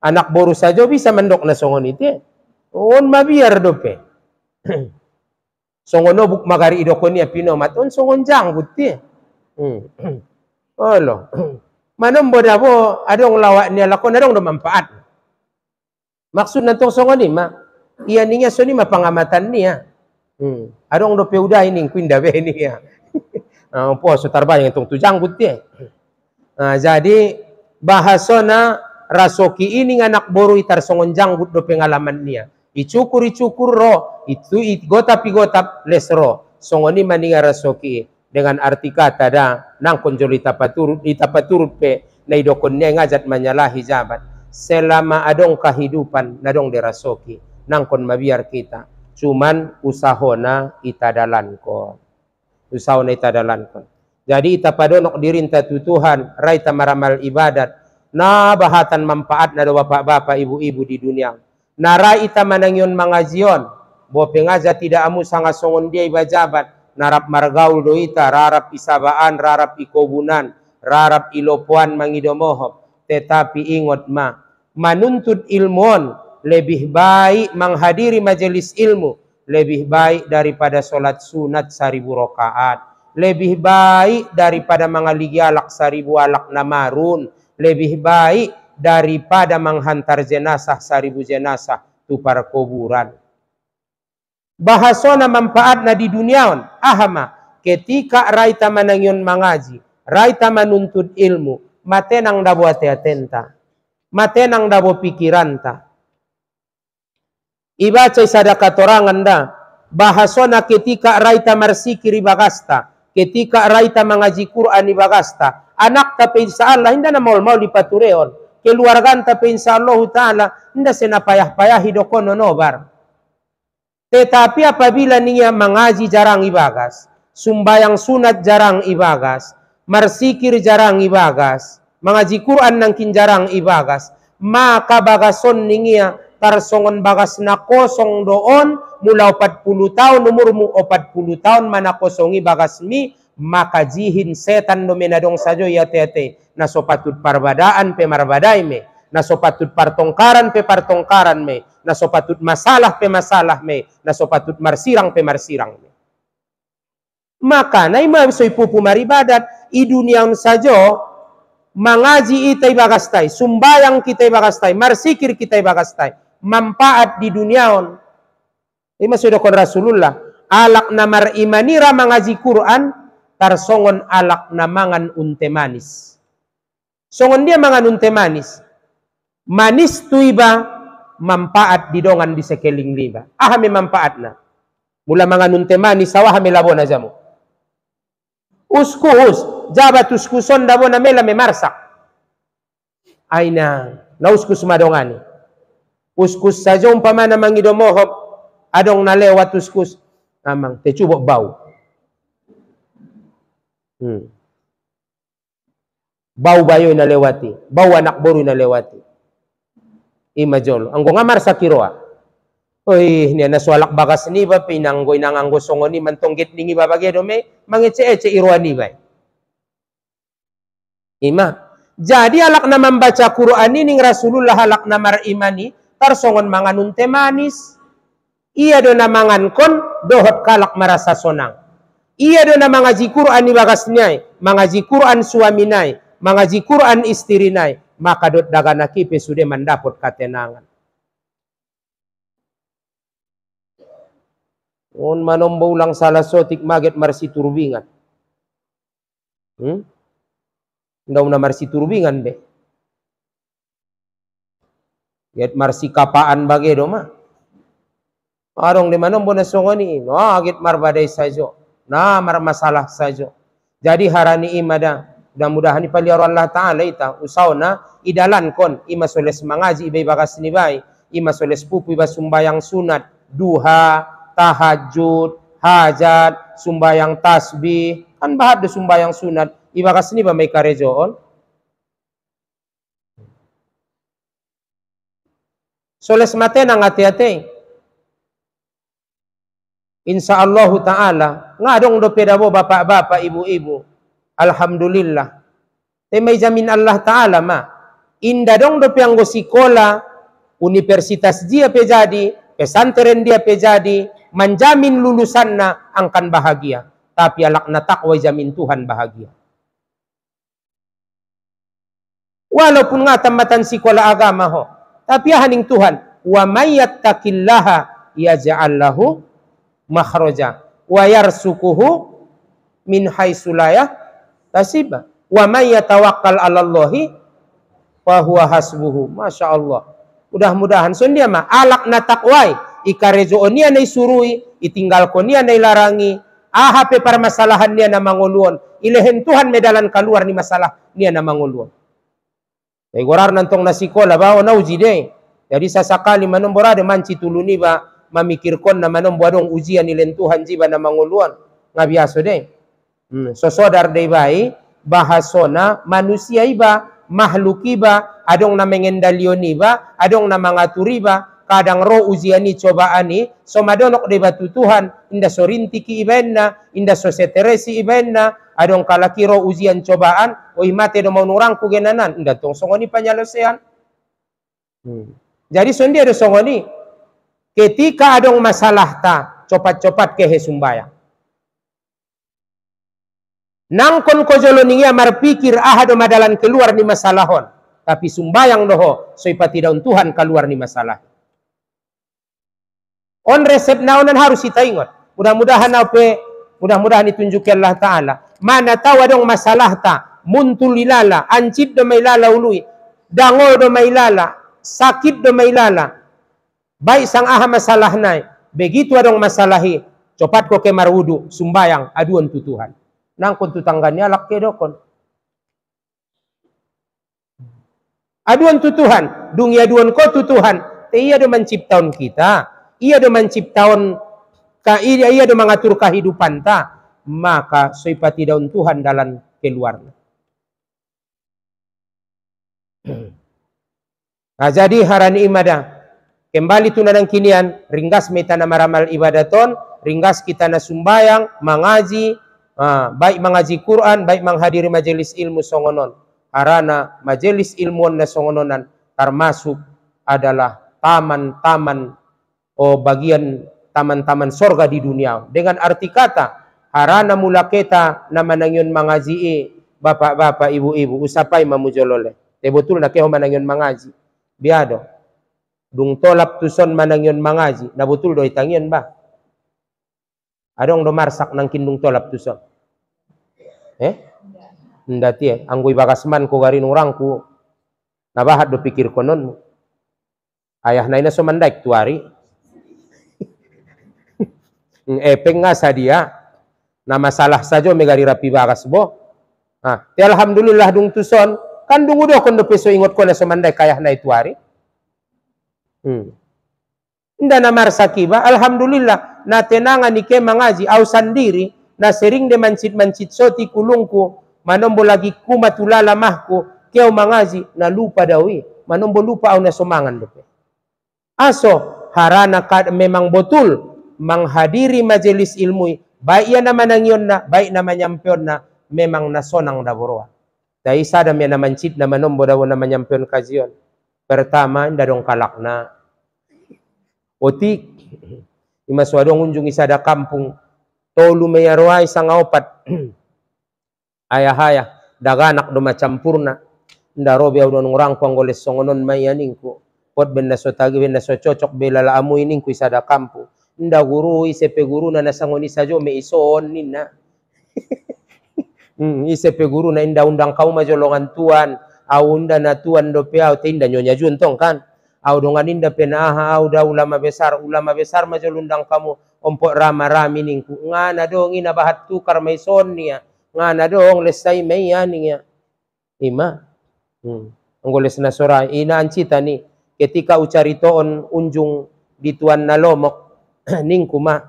anak boru saja bisa mendok na songon itu on mabiar dope songon buk magari idokon ya pinomat on songon janggut ti olo manombo dabo adong lawak niya lakon adong do manfaat maksud nantong songon ni ma iya niya so ni mapangamatan niya adong do peuday ning kuinda be niya po so tarbayang itong tu janggut ti jadi bahasona rasoki ini anak boru itar songon janggut do pengalaman niya icukur ro itu gotap lesro songoni maninga rasoki dengan arti kata da nang konjol itapaturut pe na idokon niya ngajat manyalahi jabat selama adong kahidupan nadong de rasoki nang kon mabiar kita cuman usahona itadalan kon jadi itapadonok dirinta tutuhan raita maramal ibadat na bahatan manfaat na do bapak-bapak ibu-ibu di dunia nara ita manangyon mangazion bo pengaja tidak amu sanga songon dia ibajabat narap margaul do ita rarap isabaan rarap ikobunan rarap ilopuan mangidomohop tetapi ingot ma manuntut ilmuon lebih baik menghadiri majelis ilmu lebih baik daripada solat sunat 1000 rakaat lebih baik daripada mengaligi alak 1000 alak namarun lebih baik daripada menghantar jenazah 1000 jenazah tu para kuburan bahasona manfaatna di duniaon ahama ketika raita manangyon mangaji raita manuntut ilmu matenang dabo atenta matenang dabo pikiranta ibaca sada katorangan da bahasona ketika raita marsikiri bagasta ketika raita mengaji Quran ibagasta anak tapi insyaallah hinda na mau dipatureon keluarga tapi insyaallah taala hinda senapayah-payah hidokono nobar tetapi apabila niya mengaji jarang ibagas sumbayang sunat jarang ibagas marsikir jarang ibagas mengaji Quran nangkin jarang ibagas maka bagason niya tarsongon bagas na kosong doon mula 40 tahun umurmu 40 tahun mana kosongi bagas mi maka jihin setan domenadong sajo ya tete na sopatut parbadaan pe marbadai me na sopatut partongkaran pe partongkaran me na sopatut masalah pe masalah me na sopatut marsirang pe marsirang me maka na ima soy pupu maribadat i duniaon sajo mangaji itai bagastai sumbayang kita bagastai marsikir kita bagastai manfaat di duniaon ima sudah kon Rasulullah alak namar imanira mengaji Quran tarsongon alak namangan unte manis songon dia mangan unte manis manis tu iba manfaat di dongan di sekeling liba ahame manfaatna mula mangan unte manis sawah melabona jamu uskus jabat uskuson dabona mela memarsak aina na uskus madongani uskus saja umpamana mangidomohop adong nalewat uskus amang te cubok bau Bau bayo na lewati, bau anak boru na lewati. Ima jolo, anggo ngamar sa kiroa. Oy, niya nasualak bagas ni ba, pinanggoy nanganggo songo ni, mantonggit ningi ba bagay dome, mangece-ece iroa ni ba. Ima, jadi alak na membaca Quran ini Rasulullah alak na marimani, tarsongon manganun teh manis. Iya do na mangan kon, dohot kalak merasa sonang. Iya do na mangaji Quran ni bagas niya, mangaji Quran suami nai, mangaji Quran istri nai, maka dot dagana kipe sudah mendapot katenangan. On manombo ulang salah sotik maget marsi turbingan. Ndaw na marsi turbingan be. Get marsi kapaan bage do ma. Arong di manombo na songoni, no agit marbadai sajo. Na mar masalah sajo. Jadi harani imada, mudah-mudahan ipaliaro Allah Ta'ala ita, usaw na, idalan kon, ima soles mangaji, ibay bakas ni bay, ima soles pupu, iba sumbayang sunat, duha, tahajud, hajat, sumbayang tasbih, kan bahad do sumbayang sunat, iba kas ni ba may karejoon? Soles mate nang ati-ati. Insya Allah Ta'ala, nga dong do pedabo bapak-bapak, ibu-ibu, alhamdulillah. Te may jamin Allah Ta'ala ma. Inda dong do pianggo sikola, universitas dia pe jadi, pesantren dia pe jadi, menjamin lulusan na angkan bahagia. Tapi alak na takwa jamin Tuhan bahagia. Walaupun nga tamatan sikola agama ho, tapi haning Tuhan, wa may yattaqillaha yaj'al lahu makhraja wa yarsuquhu min haitsu la yahtasib wa may yatawakkal 'alallahi fa huwa hasbuhu. Masyaallah. Mudah-mudahan son dia mah alak na takwai ikarejo nia nay surui itinggal ko nia nay larangi ahape para masalahan nia na manguluon ilehen Tuhan medalan keluar ni masalah nia na manguluon. Ay gorar nantong nasikola ba o nauji de. Jadi sasakali manomborade manci tuluni ba mamikirkon na manomboadong ujian ilen Tuhan jiba na manguluon ngabiaso de. Sosodar de bai bahasona manusia iba makhluk iba adong na mengendalion iba adong na mangaturi ba kadang ro ujiani cobaani so madonok de batu Tuhan inda sorintiki ibenna inda soseteresi ibenna adong kalaki ro ujian cobaan o imate do maunurangku genanan inda tong songoni panyalesean. Jadi sondi ada songoni ketika adong masalah ta copat-copat kehe sumbayang nangkon kojolo ningia marpikir do madalan keluar ni masalahon tapi sumbayang doho so ipati daun Tuhan keluar ni masalah. On resep naonan harus kita ingat. Mudah-mudahan ditunjuki Allah Ta'ala. Mana tahu adong masalah ta muntul ilala ancip do mailala ului dango do mailala sakit do mailala baik sang aha masalah nai begitu adong masalahi copat ko ke marwudu sumbayang aduan tu Tuhan nangkon tu tangganya lak kedokon aduan tu Tuhan dung aduan ko tu Tuhan te iya do menciptaun kita iya do menciptaun iya do mengatur kehidupan ta maka soipati daun Tuhan dalam keluar. Nah, jadi harani imadah kembali tunanang kinian ringgas meta na maramal ibadaton ringgas kita na sumbayang mangaji baik mengaji Quran baik menghadiri majelis ilmu songonon harana majelis ilmuan na songononan termasuk adalah taman-taman bagian taman-taman sorga di dunia dengan arti kata harana mula kita na manangyon mangaji bapak-bapak ibu-ibu usapai mamujolole te betul na keho manangyon mangaji biado dung tolap tuson manangyon mangaji na betul do itangyon ba adong do marsak nang kindung tolap tuson ndati anggoy bakasman ko garin urangku nabahat do pikir konon ayah na so mandaik tuari epeng nga sa dia na masalah sajo megari rapi bakas bo te alhamdulillah dung tuson kan dung udo kon do peso ingot ko na so mandaik kayah na ituari Inda na marsakiba, alhamdulillah, na tenangan ni ke mangaji, au sandiri, na sering de mancit-mancit soti kulungku, manombo lagi kumatulala mahku keo mangazi na lupa dawi manombo lupa au na somangan dope aso harana memang betul menghadiri majelis ilmu baik ia nama nangion na baik nama nyampion na memang nasonang daboroa dai sada me na mancit na manombo dawo na nyampion kazion pertama ndadong kalakna otik imaswadong unjung isada kampung tolu meyaroai sangaopat ayahaya daganak do macampurna ndarobe udon orang kuanggoles songonon mayaningku pot benda so tagi benda so cocok belala amu iningku isada kampung nda guru isepe guru na nasangoni sajo me ison nina isepe guru na inda undang kau majolongan tuan au unda na tuan do pe au tinda nyonya juntong kan au dongan inda penaha au da ulama besar majolundang kamu ompok rama rami ningku ngana dong ina bahat tukar mai sonnia ngana dong lesai mai aninga ima nggoles na sora ina ancita ni ketika ucaritoon unjung di tuan nalomok ningku ma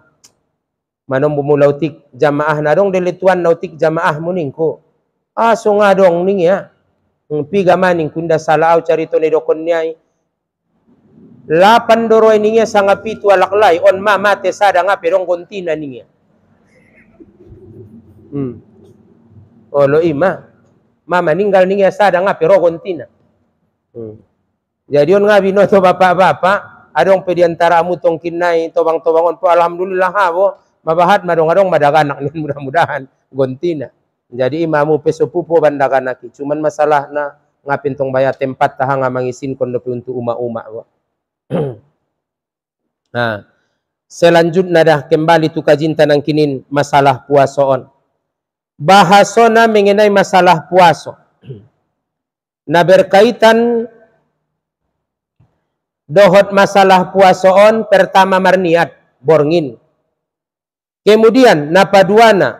manombo mulautik jamaah na dong dele tuan nautik jamaah mu ningku aso nga dong ning ya piga maning kunda salah au carito ni dokon nyai 8 doro ininya sanga pitu alaklay on mama te sada nga perong kontina niya olo ima mama ninggal niya sada nga pero kontina jadi on nga binoto bapak-bapak adong pediantara amu tong kinay tobang-tobangon po alhamdulillah habo mabahat madong-adong madaganak nin mudah-mudahan kontina jadi imamu pesopupo bandaganaki cuman masalah na ngapin tong baya tempat tahanga mangisin kondopi untuk uma-uma nah, selanjutnya dah kembali tu kajinta nang kinin masalah puasoon. Bahasona mengenai masalah puaso. Nah berkaitan dohot masalah puasoon pertama marniat borngin. Kemudian napaduana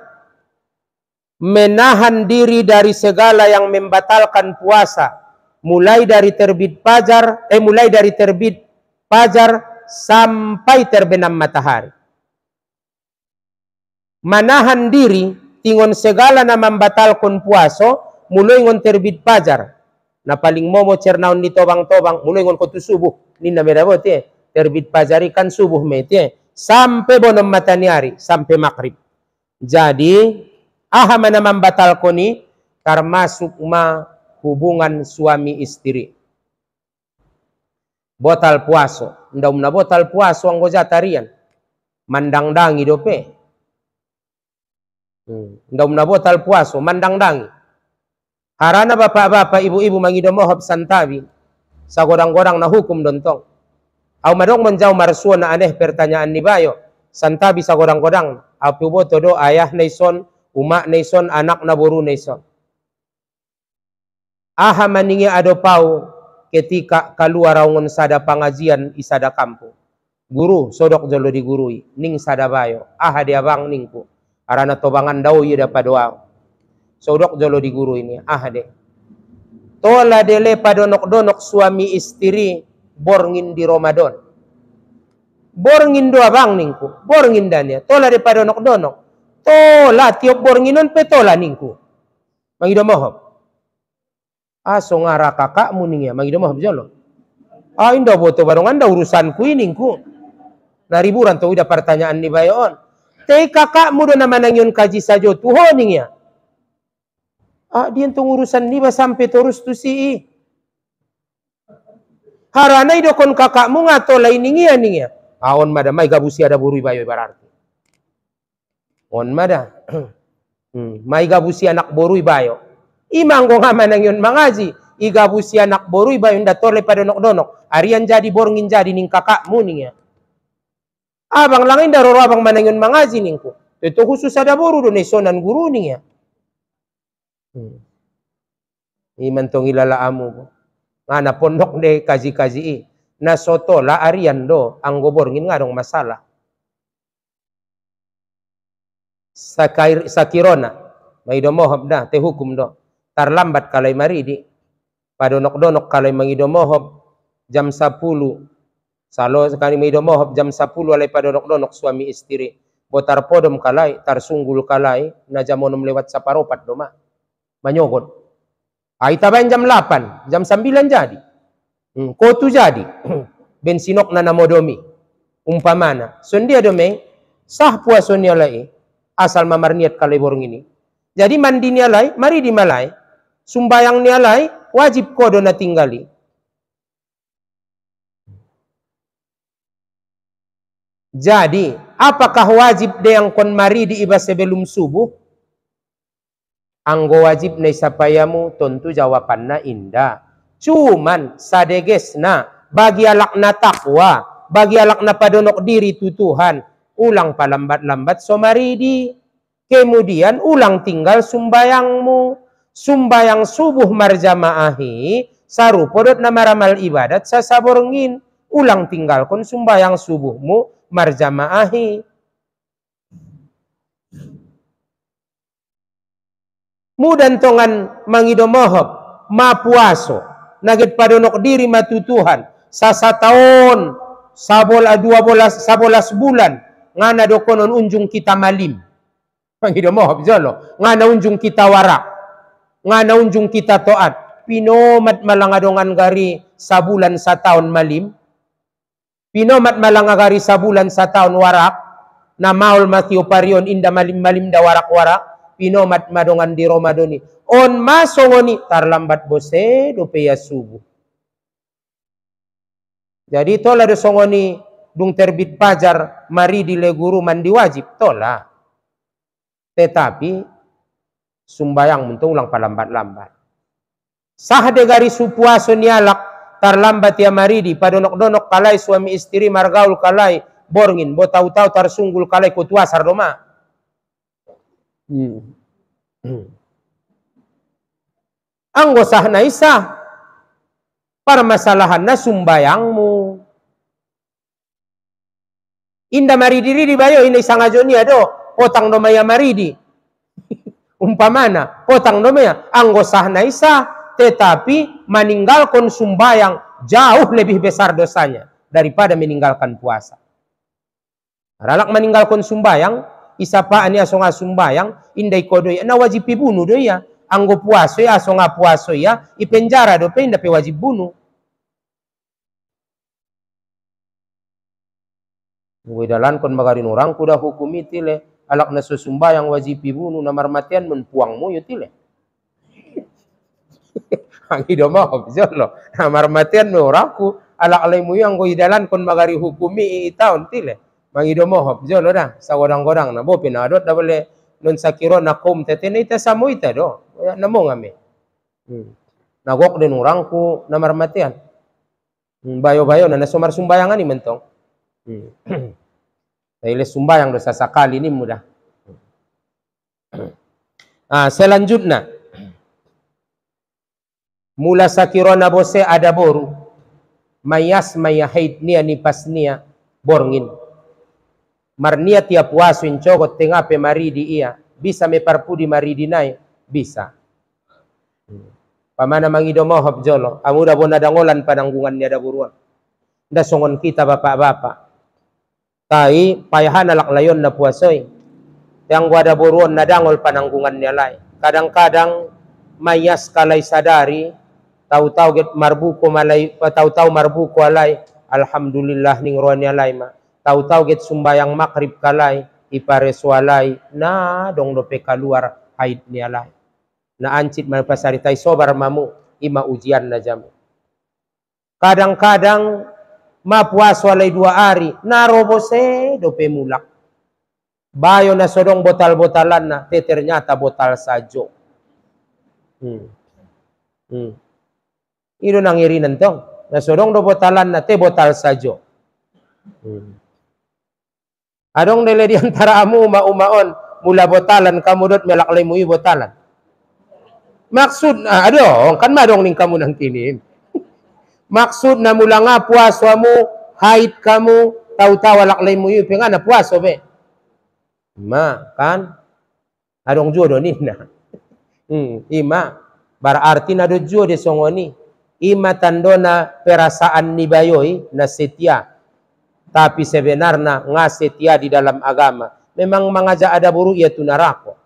menahan diri dari segala yang membatalkan puasa mulai dari terbit fajar sampai terbenam matahari. Manahan diri tingon segala na membatalkan puaso mulai ngon terbit fajar. Na paling momo cernaon ni tobang-tobang mulai ngon kotu subuh. Nina merabot terbit fajar ikan subuh mete sampai bonum matahari sampai maghrib. Jadi aha mana membatalkan ni termasuk hubungan suami istri. Botal puaso, ndam na botal puaso ang goja tarian, mandangdangi dope. Ndam na botal puaso, mandangdangi. Harana bapak-bapak, ibu-ibu mangidomohop santabi, sa godang-godang na hukum dontong. Au madong menjauh marsuo na aneh pertanyaan ni bayo, santabi sa godang-godang, apu boto do ayah naison, umak naison, anak na boru naison. Aha maningi ado pau ketika keluar raungon sada pengajian isada kampung. Guru sodok jolo digurui ning sada bayo. Aha dia bang ningku. Arana tobangan dau ye dapat doa. Sodok jolo digurui ini. Aha de. Tola dele padonok-donok suami istri borngin di Ramadan. Borngin doa bang ningku. Borngin dania. Tola de padonok-donok. Tola tiop bornginon pe tola ningku. Mangido mohop. Aso ngara kakakmu ning ya mangido mah bjolo inda boto barong anda urusanku iningku nariburan to udah pertanyaan ni bayon te kakakmu do nama nangyon kaji sajo tuho ning ya dia tong urusan ni ba sampai terus tu si harana ido kon kakakmu ngato lain ning ya on mada mai gabusi ada burui bayo berarti on mada mai gabusi anak borui bayo imanggo nga manangyon mangaji igabusi anak borui bayo nda tole padonok-donok arian jadi borngin jadi ning kakakmu ning ya abang langin daroro abang manangyon mangaji ningku itu khusus ada boru do nesonan guru ning ya iman tong ilala amu ngana pondok de kaji-kaji na soto la arian do anggo borngin ngadong masalah sakirona may do mohab da te hukum do terlambat kalai maridi padonok-donok kalai mangidomohop jam 10 salo sekali mangidomohop jam 10 alai padonok-donok suami istri botar podom kalai tarsunggul kalai na jamonom lewat saparopat doma Manyogot. Itabain jam 8, jam 9 jadi. Kotu jadi. Bensinok na namodomi. Umpamana. So dia domeng, sah puaso niya lai, asal mamarniat kaliborong ini. Jadi mandi niya lai, mari di malay. Sumbayang niya lai, wajib kodo na tinggali. Jadi, apakah wajib deyang kon mari di iba sebelum subuh? Anggo wajib na isapayamu, tentu jawabannya indah. Cuman, sadeges na, bagi alak na takwa, bagi alak na padonok diri tutuhan, ulang palambat-lambat so maridi. Kemudian ulang tinggal sumbayangmu. Sumbayang subuh marjamaahi, sarupodot na maramal ibadat sa saborngin. Ulang tinggal kon sumbayang subuhmu marjamaahi. Mudan tongan mangidomohop, mapuaso, nagit padonok diri matutuhan, sa tahun, 12 bulan, ngana dokonon unjung kita malim. Mangidomohop jolo, ngana unjung kita warak, ngana unjung kita toat, pinomat malangadongan gari sabulan sa tahun malim, pinomat malangagari sabulan sa tahun warak, na maul Matthew Parion inda malim-malim da warak-warak, pinomat madongan di Romadoni. On masongoni tarlambat bose do peya subuh. Jadi tola do songoni dung terbit pajar mari di leguru mandi wajib tola. Tetapi sumbayang muntung ulang palambat-lambat. Sah de gari supuaso nialak tarlambat ya maridi padonok-donok kalai suami istri margaul kalai borngin bo tahu-tahu tarsunggul kalai kutuasar doma. Anggo sah na isa permasalahan na sumbayangmu. Inda maridi di bayo ini sangajo niya do potang do maya maridi. Umpamana potang do maya anggo sah na isa, tetapi meninggalkan sumbayang jauh lebih besar dosanya daripada meninggalkan puasa. Ralak meninggalkan sumbayang, isapaan ya songa sumbayang, indai kodo ya, na wajib bunuh do ya. Anggo puaso ya, songa puaso ya, ipenjara do pe inda pe wajib bunuh. Wedalan kon magarin orang kuda hukumi tile, alak na sumbayang wajib bunuh, namar matian menpuangmu yo tile. Ang idomo jolo namar matian me oraku alak alaimu yang go idalan kon magari hukumi itaon tile mangidomo jolo dah sawadang-godang na bo pinadot da bole non sakiro na kom tetene ita samo ita do namo ngame nagok den orangku namar matian bayo-bayo na nasumar sumbayangan ni mentong ile sumbayang do sasakali ni mudah. Selanjutnya mula sakirona bose ada boru mayas maya haid nia nipas nia borngin marnia tia puaso incogot tengah pe maridi ia bisa me parpudi maridi nai bisa pamana mangidomohop jolo amuda bona dangolan pananggungan nia da buruan nda songon kita bapak-bapak tai payahan alak layon na puasoi yang gua da buruan na dangol pananggungan nia lai kadang-kadang mayas kalai sadari tahu-tahu get marbuko malai tahu-tahu marbuko alai alhamdulillah ning roani alai ma tahu-tahu get sumbayang makrib kalai ipares walai na dong dope keluar haid ni alai na ancit malpasari tai sobar mamu ima ujian na jamu kadang-kadang ma puas walai 2 hari na robose dope mulak bayo na sodong botal-botalan na ternyata botal sajo Iro nang irinan tong nasodong do botalan na te botal sajo adong nele di antara amu umaon mula botalan kamu dot melaklay mo botalan maksud adong kan madong ning kamu nang tinim maksud na mula nga puaso mo haid kamu tahu-tahu laklay mo penga na puaso be ma kan adong jodo nina ima berarti na do jodo songoni ima tandona perasaan ni bayoy na setia tapi sebenarnya nga setia di dalam agama memang mengaja ada buru ya tunarako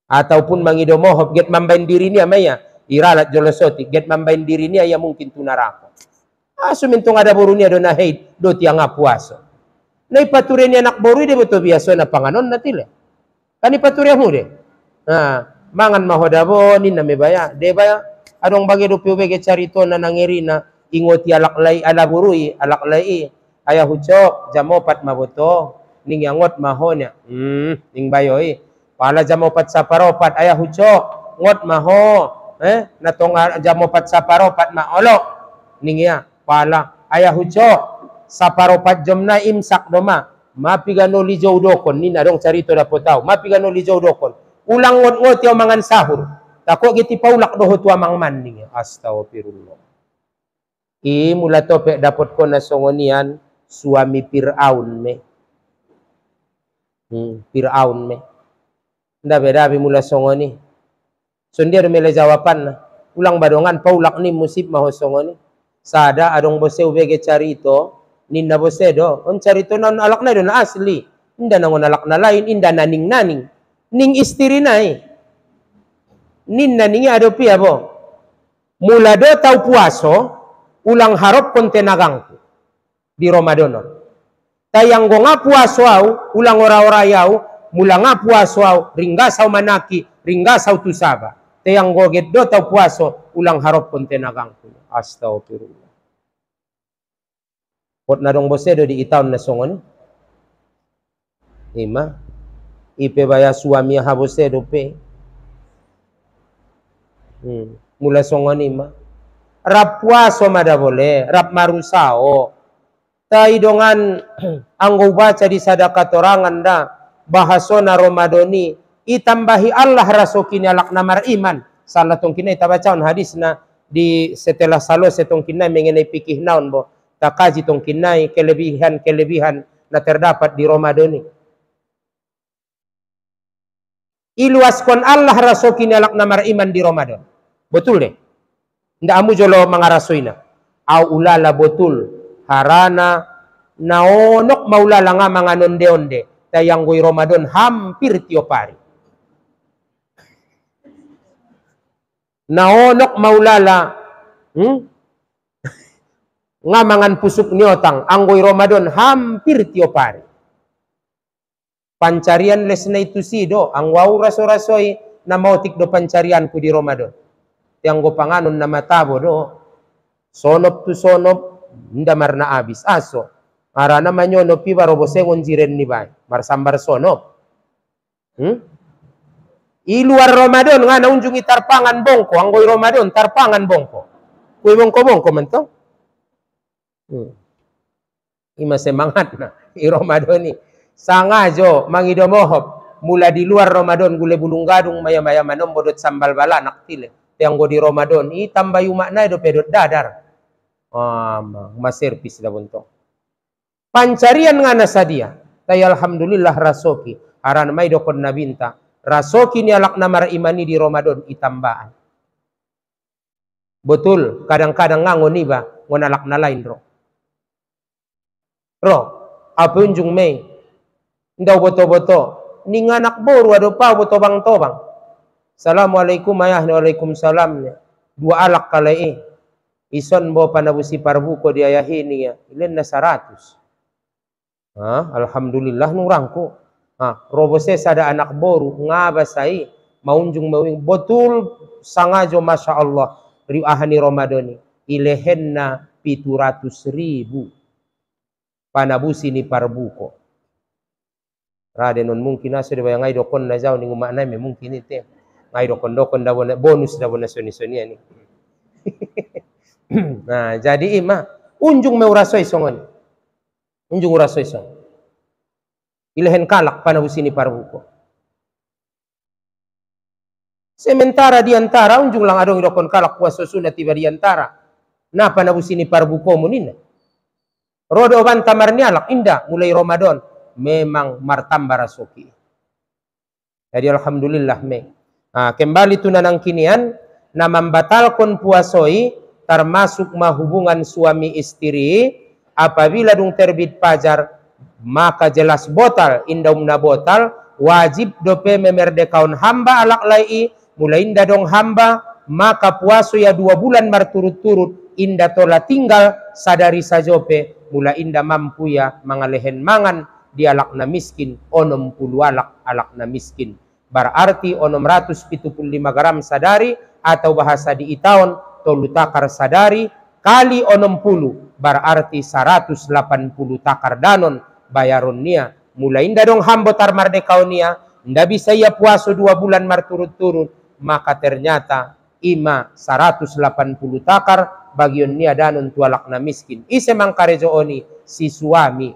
ataupun mangidomohop get mambain diri ni amaya iralat jolosoti get mambain diri ni ya mungkin tunarako asumintong ada boru ni adona haid do tiang apuaso na ipature ni anak boru de beto biaso na panganon natile kan ipature mo de mangan mahodabo ni na mebaya de baya adong bagi do piubege carito na nangiri na ingoti alaklay alaburui alaklay ayah hucok jamopat maboto ning yangot mahonya ning bayoy pala jamopat saparopat ayah hucok ngot maho natong jamopat saparopat maolo ning ya pala ayah hucok saparopat jomna imsak doma mapigano lijaw dokon ni nadong carito da potao mapigano lijaw dokon ulang ngot yaw mangan sahur tako giti paulak doho tua mangman ning ya astagfirullah mula tope dapat ko na songonian suami Fir'aun me Fir'aun me nda beda mula songoni sondia mele jawapan na ulang badongan paulak ni musib maho songoni sada adong bose ubege carito ninna bose do on carito non alak na do na asli inda nangon alak na lain inda naning ning istri na ninna ningi ado pi abo mula do tau puaso ulang harap kontenagangku di Ramadan. Tayang go nga puaso au, ulang ora-ora yau, mula nga puaso au, ringgasaw manaki, ringgasaw tusaba. Tayang go geddo tau puaso, ulang harap kontenagangku. Astagfirullah. Pot na dong bosedo di itaon na songon. Ima, ipe baya suami ha bosedo pe. Mula songon ima. Rap puaso mada boleh, rap marusao. Tai dongan anggo baca di sadaka torangan da bahasona Ramadoni itambahi Allah rasokini alak namar iman. Salah tong kinai tabacaon hadis na di setelah salo setong kinai mengenai pikih naon bo. Takaji tong kinai kelebihan na terdapat di Ramadoni. Iluaskon Allah rasokini alak namar iman di Ramadan. Betul deh. Nda amu jolo mangarasoina. Au ulala betul. Harana naonok maulala nga mga nonde-onde. Tayang goy Ramadan hampir tiap hari. Naonok maulala nga mangan pusuk niotang. Anggoy Ramadan hampir tiap hari. Pancarian les na itu sido. Ang wow raso-rasoy na mautik do pancarian ku di Ramadan. Yang go panganon na matabo do sonop tu sonop nda marna abis aso arana manyono pi baro bosengon jiren ni bay marsambar sonop i luar Ramadan nga naunjungi tarpangan bongko anggoy Ramadan tarpangan bongko kuy bongko mento ima semangat na i Ramadan ni sangajo mangidomohop mula di luar Ramadan gule bulung gadung maya-maya manom bodot sambal bala nak tile yang go di Ramadan i tambah yumakna do pedot dadar maserpis da bunto pancarian ngana sadia tay alhamdulillah rasoki aran may do kon nabinta rasoki ni alak namar imani di Ramadan itambaan betul kadang-kadang ngangon iba ngon alak na lain ro apa unjung may ndaw boto-boto ni nganak boru ado pa boto bang-tobang Assalamualaikum ayah waalaikumsalam dua alak kalai ison bo panabusi parbuko di ayah ini ya ilen na 100 alhamdulillah nurangku robose sada anak boru ngabasai maunjung mawing betul sangajo masya Allah riuahani Ramadani ilehenna 700.000 panabusi ni parbuko radenon mungkin aso de bayangai dokon na jauh ni ngumakna me mungkin itu ngai dokon-dokon da bonus da bona soni-soni ani. Nah, jadi ima unjung meurasoi songon. Unjung urasoi song. Ilehen kalak panabusini parbuko. Sementara di antara unjung lang adong dokon kalak puasa sunat tiba di antara. Na panabusini parbuko munina. Rodo bantamar ni alak indah mulai Ramadan memang martamba rasoki. Jadi alhamdulillah kembali tunanang kinian na membatalkan puasoi termasuk hubungan suami istri apabila dung terbit fajar maka jelas botal indaumna botal wajib dope memerdekaun hamba alak lai mulai inda dong hamba maka puaso ya 2 bulan berturut-turut inda tola tinggal sadari sajope mula inda mampu ya mangalehen mangan di alakna miskin onom puluh alakna miskin berarti onom 175 gram sadari atau bahasa di itaon tolu takar sadari kali onom puluh berarti 180 takar danon bayaron nia mulai inda dong hambo tar mardekaon nia nda bisa ia puaso 2 bulan berturut-turut maka ternyata ima 180 takar bagion nia danon tualakna miskin ise mangkarejo oni si suami.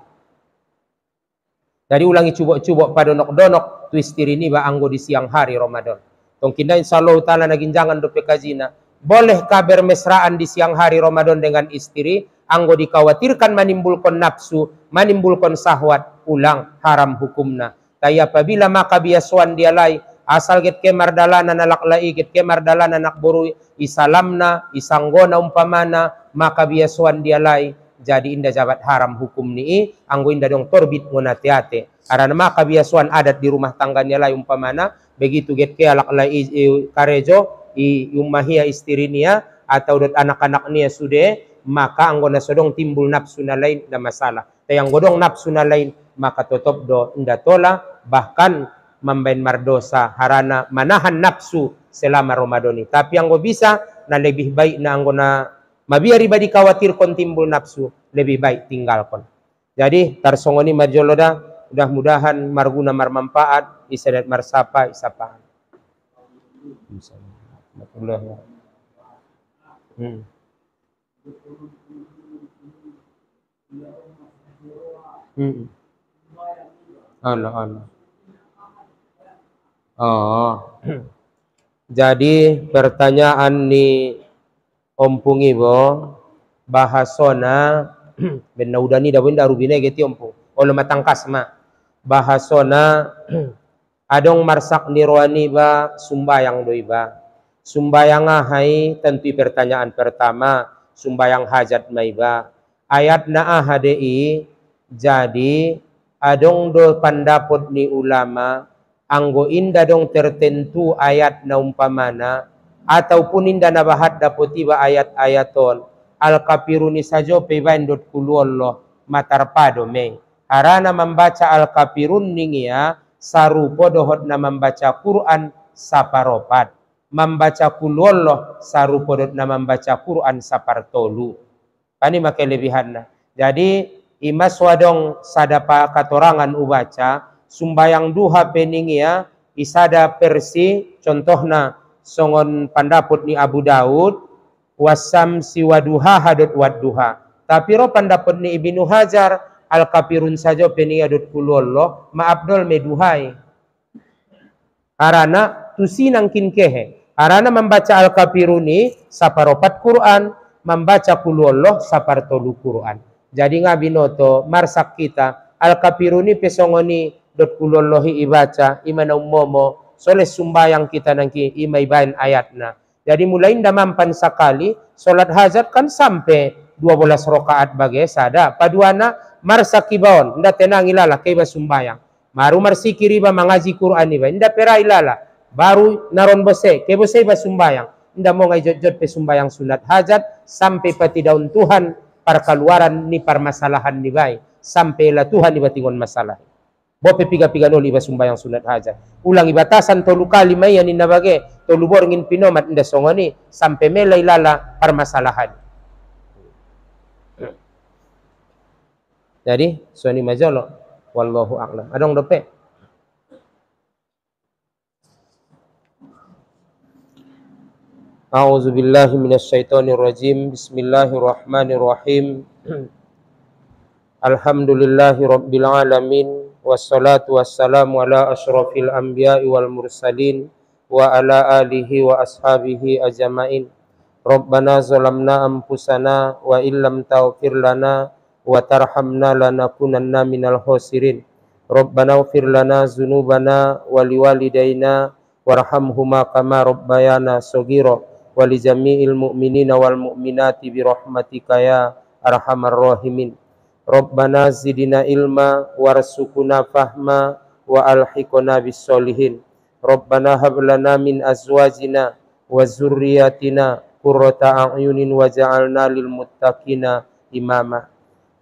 Jadi ulangi cubok-cubok padonok-donok tu istri ini ba anggo di siang hari Ramadan. Tong kinda insyaallah taala nagin jangan dope kazina. Bolehkah bermesraan di siang hari Ramadan dengan istri? Anggo dikhawatirkan menimbulkan nafsu, menimbulkan sahwat, ulang haram hukumna. Tapi apabila maka biasuan dia lai, asal get kemar dalana nalak lai, get kemar dalana nak boru isalamna, isanggona umpamana, maka biasuan dia lai. Jadi indah jabat haram hukum ni, anggo indah dong torbit ngonati-ate. Karena maka biasuan adat di rumah tangganya lai umpamana, begitu get ke alak lai karejo, umahia istri niya, atau anak-anak niya sude, maka anggo nasodong timbul nafsu na lain na masalah. Tayang godong nafsu na lain maka totop do inda tola bahkan membain mardosa harana manahan nafsu selama Ramadan ini. Tapi anggo bisa na lebih baik na anggo na mabiari badi khawatir kon timbul nafsu lebih baik tinggalkan. Jadi tarsongoni marjoloda mudah-mudahan marguna marmanfaat isadat marsapa isapaan. Allah. Oh. Jadi pertanyaan ni ompung ibo bahasona benna udani da benda rubine geti ompung. Olo matangkas ma. Bahasona adong marsak nirwani ba sumbayang doi ba. Sumbayang ahai tentu pertanyaan pertama sumbayang hajat maiba ayat na ahadei jadi adong do pandapot ni ulama anggo inda dong tertentu ayat na umpamana ataupun inda na bahat dapotiba ayat-ayaton al kafiruni sajo pebain dot kuluollo matarpado me harana membaca al kafirun ningia sarupo dohot na membaca Quran saparopat membaca kulullah sarupodot na membaca Quran sapartolu. Pani make lebihanna. Jadi imas wadong sadapa katorangan ubaca sumbayang duha peningia isada persi contohna songon pandaput ni Abu Daud wasam siwaduha hadut wadduha. Tapi ro pandaput ni Ibnu Hajar al kafirun saja peningia dot kulullah maabdol meduhai. Arana tusinang kinkehe. Arana membaca Al-Kafiruni saparopat Quran, membaca Kulullah sapartolu Quran. Jadi ngabinoto marsak kita Al-Kafiruni pesongoni dot Kulullahi ibaca imana ummomo soleh sumbayang kita nangki imai bain ayatna. Jadi mulai nda mampan sakali salat hajat kan sampai 12 rakaat bagai sada paduana marsak kibaon nda tenang ilala kaiba sumbayang. Maru marsikiri ba mangaji Quran iba nda pera ilala. Baru naron bose, ke bose ba sumbayang. Inda mo ngay jod pe sumbayang sunat hajat sampai pati daun Tuhan parkaluaran ni permasalahan ni bay sampai la Tuhan iba tingon masalah. Bo pe piga-piga nol iba sumbayang sunat hajat. Ulang ibatasan tolu kali mayan inna bage tolu borngin pinomat inda songoni sampai melay lala permasalahan. Jadi suani majolo wallahu a'lam. Adong dope. A'udzu billahi minasyaitonir rajim. Bismillahirrahmanirrahim. Alhamdulillahi rabbil alamin wassalatu wassalamu ala asyrafil anbiya'i wal mursalin wa ala alihi wa ashabihi ajmain. Rabbana zalamna anfusana wa illam taghfir lana wa tarhamna lanakunanna minal khasirin. Rabbana ighfir lana dzunubana wa liwalidayna warhamhuma kama rabbayana shaghira. Wali jami'il mu'minina wal mu'minati bi rahmatika ya arhamar rahimin. Rabbana zidina ilma warzuqna fahma wa alhiqna bis solihin. Rabbana hab lana min azwajina wa dzurriyyatina qurrata a'yunin waj'alna lil muttaqina imama.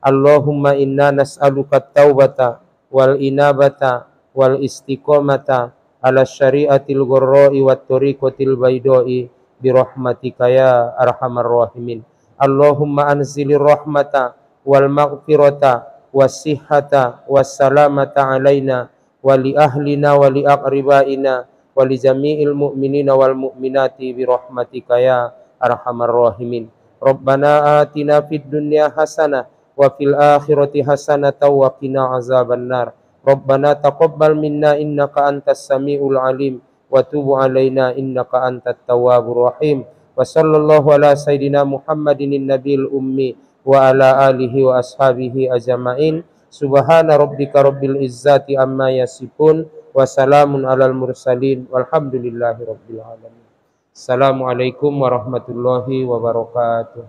Allahumma inna nas'aluka taubata wal inabata wal istiqomata ala syariatil ghurra'i wat tariqatil baydai bi rahmatika ya arhamar rahimin. Allahumma anzilir rahmata wal maghfirata was sihhata was salamata alaina wa li ahlina wa li aqribaina wa li jami'il mu'minina wal mu'minati bi rahmatika ya arhamar rahimin. Rabbana atina fid dunya hasanah wa fil akhirati hasanatan wa qina azabannar. Rabbana taqabbal minna innaka antas samiul alim wa tub alaina innaka antat tawwabur rahim. Wa sallallahu ala sayidina Muhammadin nabiyil ummi wa ala alihi wa ashabihi ajma'in. Subhana rabbika rabbil izzati amma yasifun wa salamun alal mursalin walhamdulillahi rabbil alamin. Assalamualaikum warahmatullahi wabarakatuh.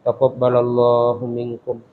Taqabbalallahu minkum.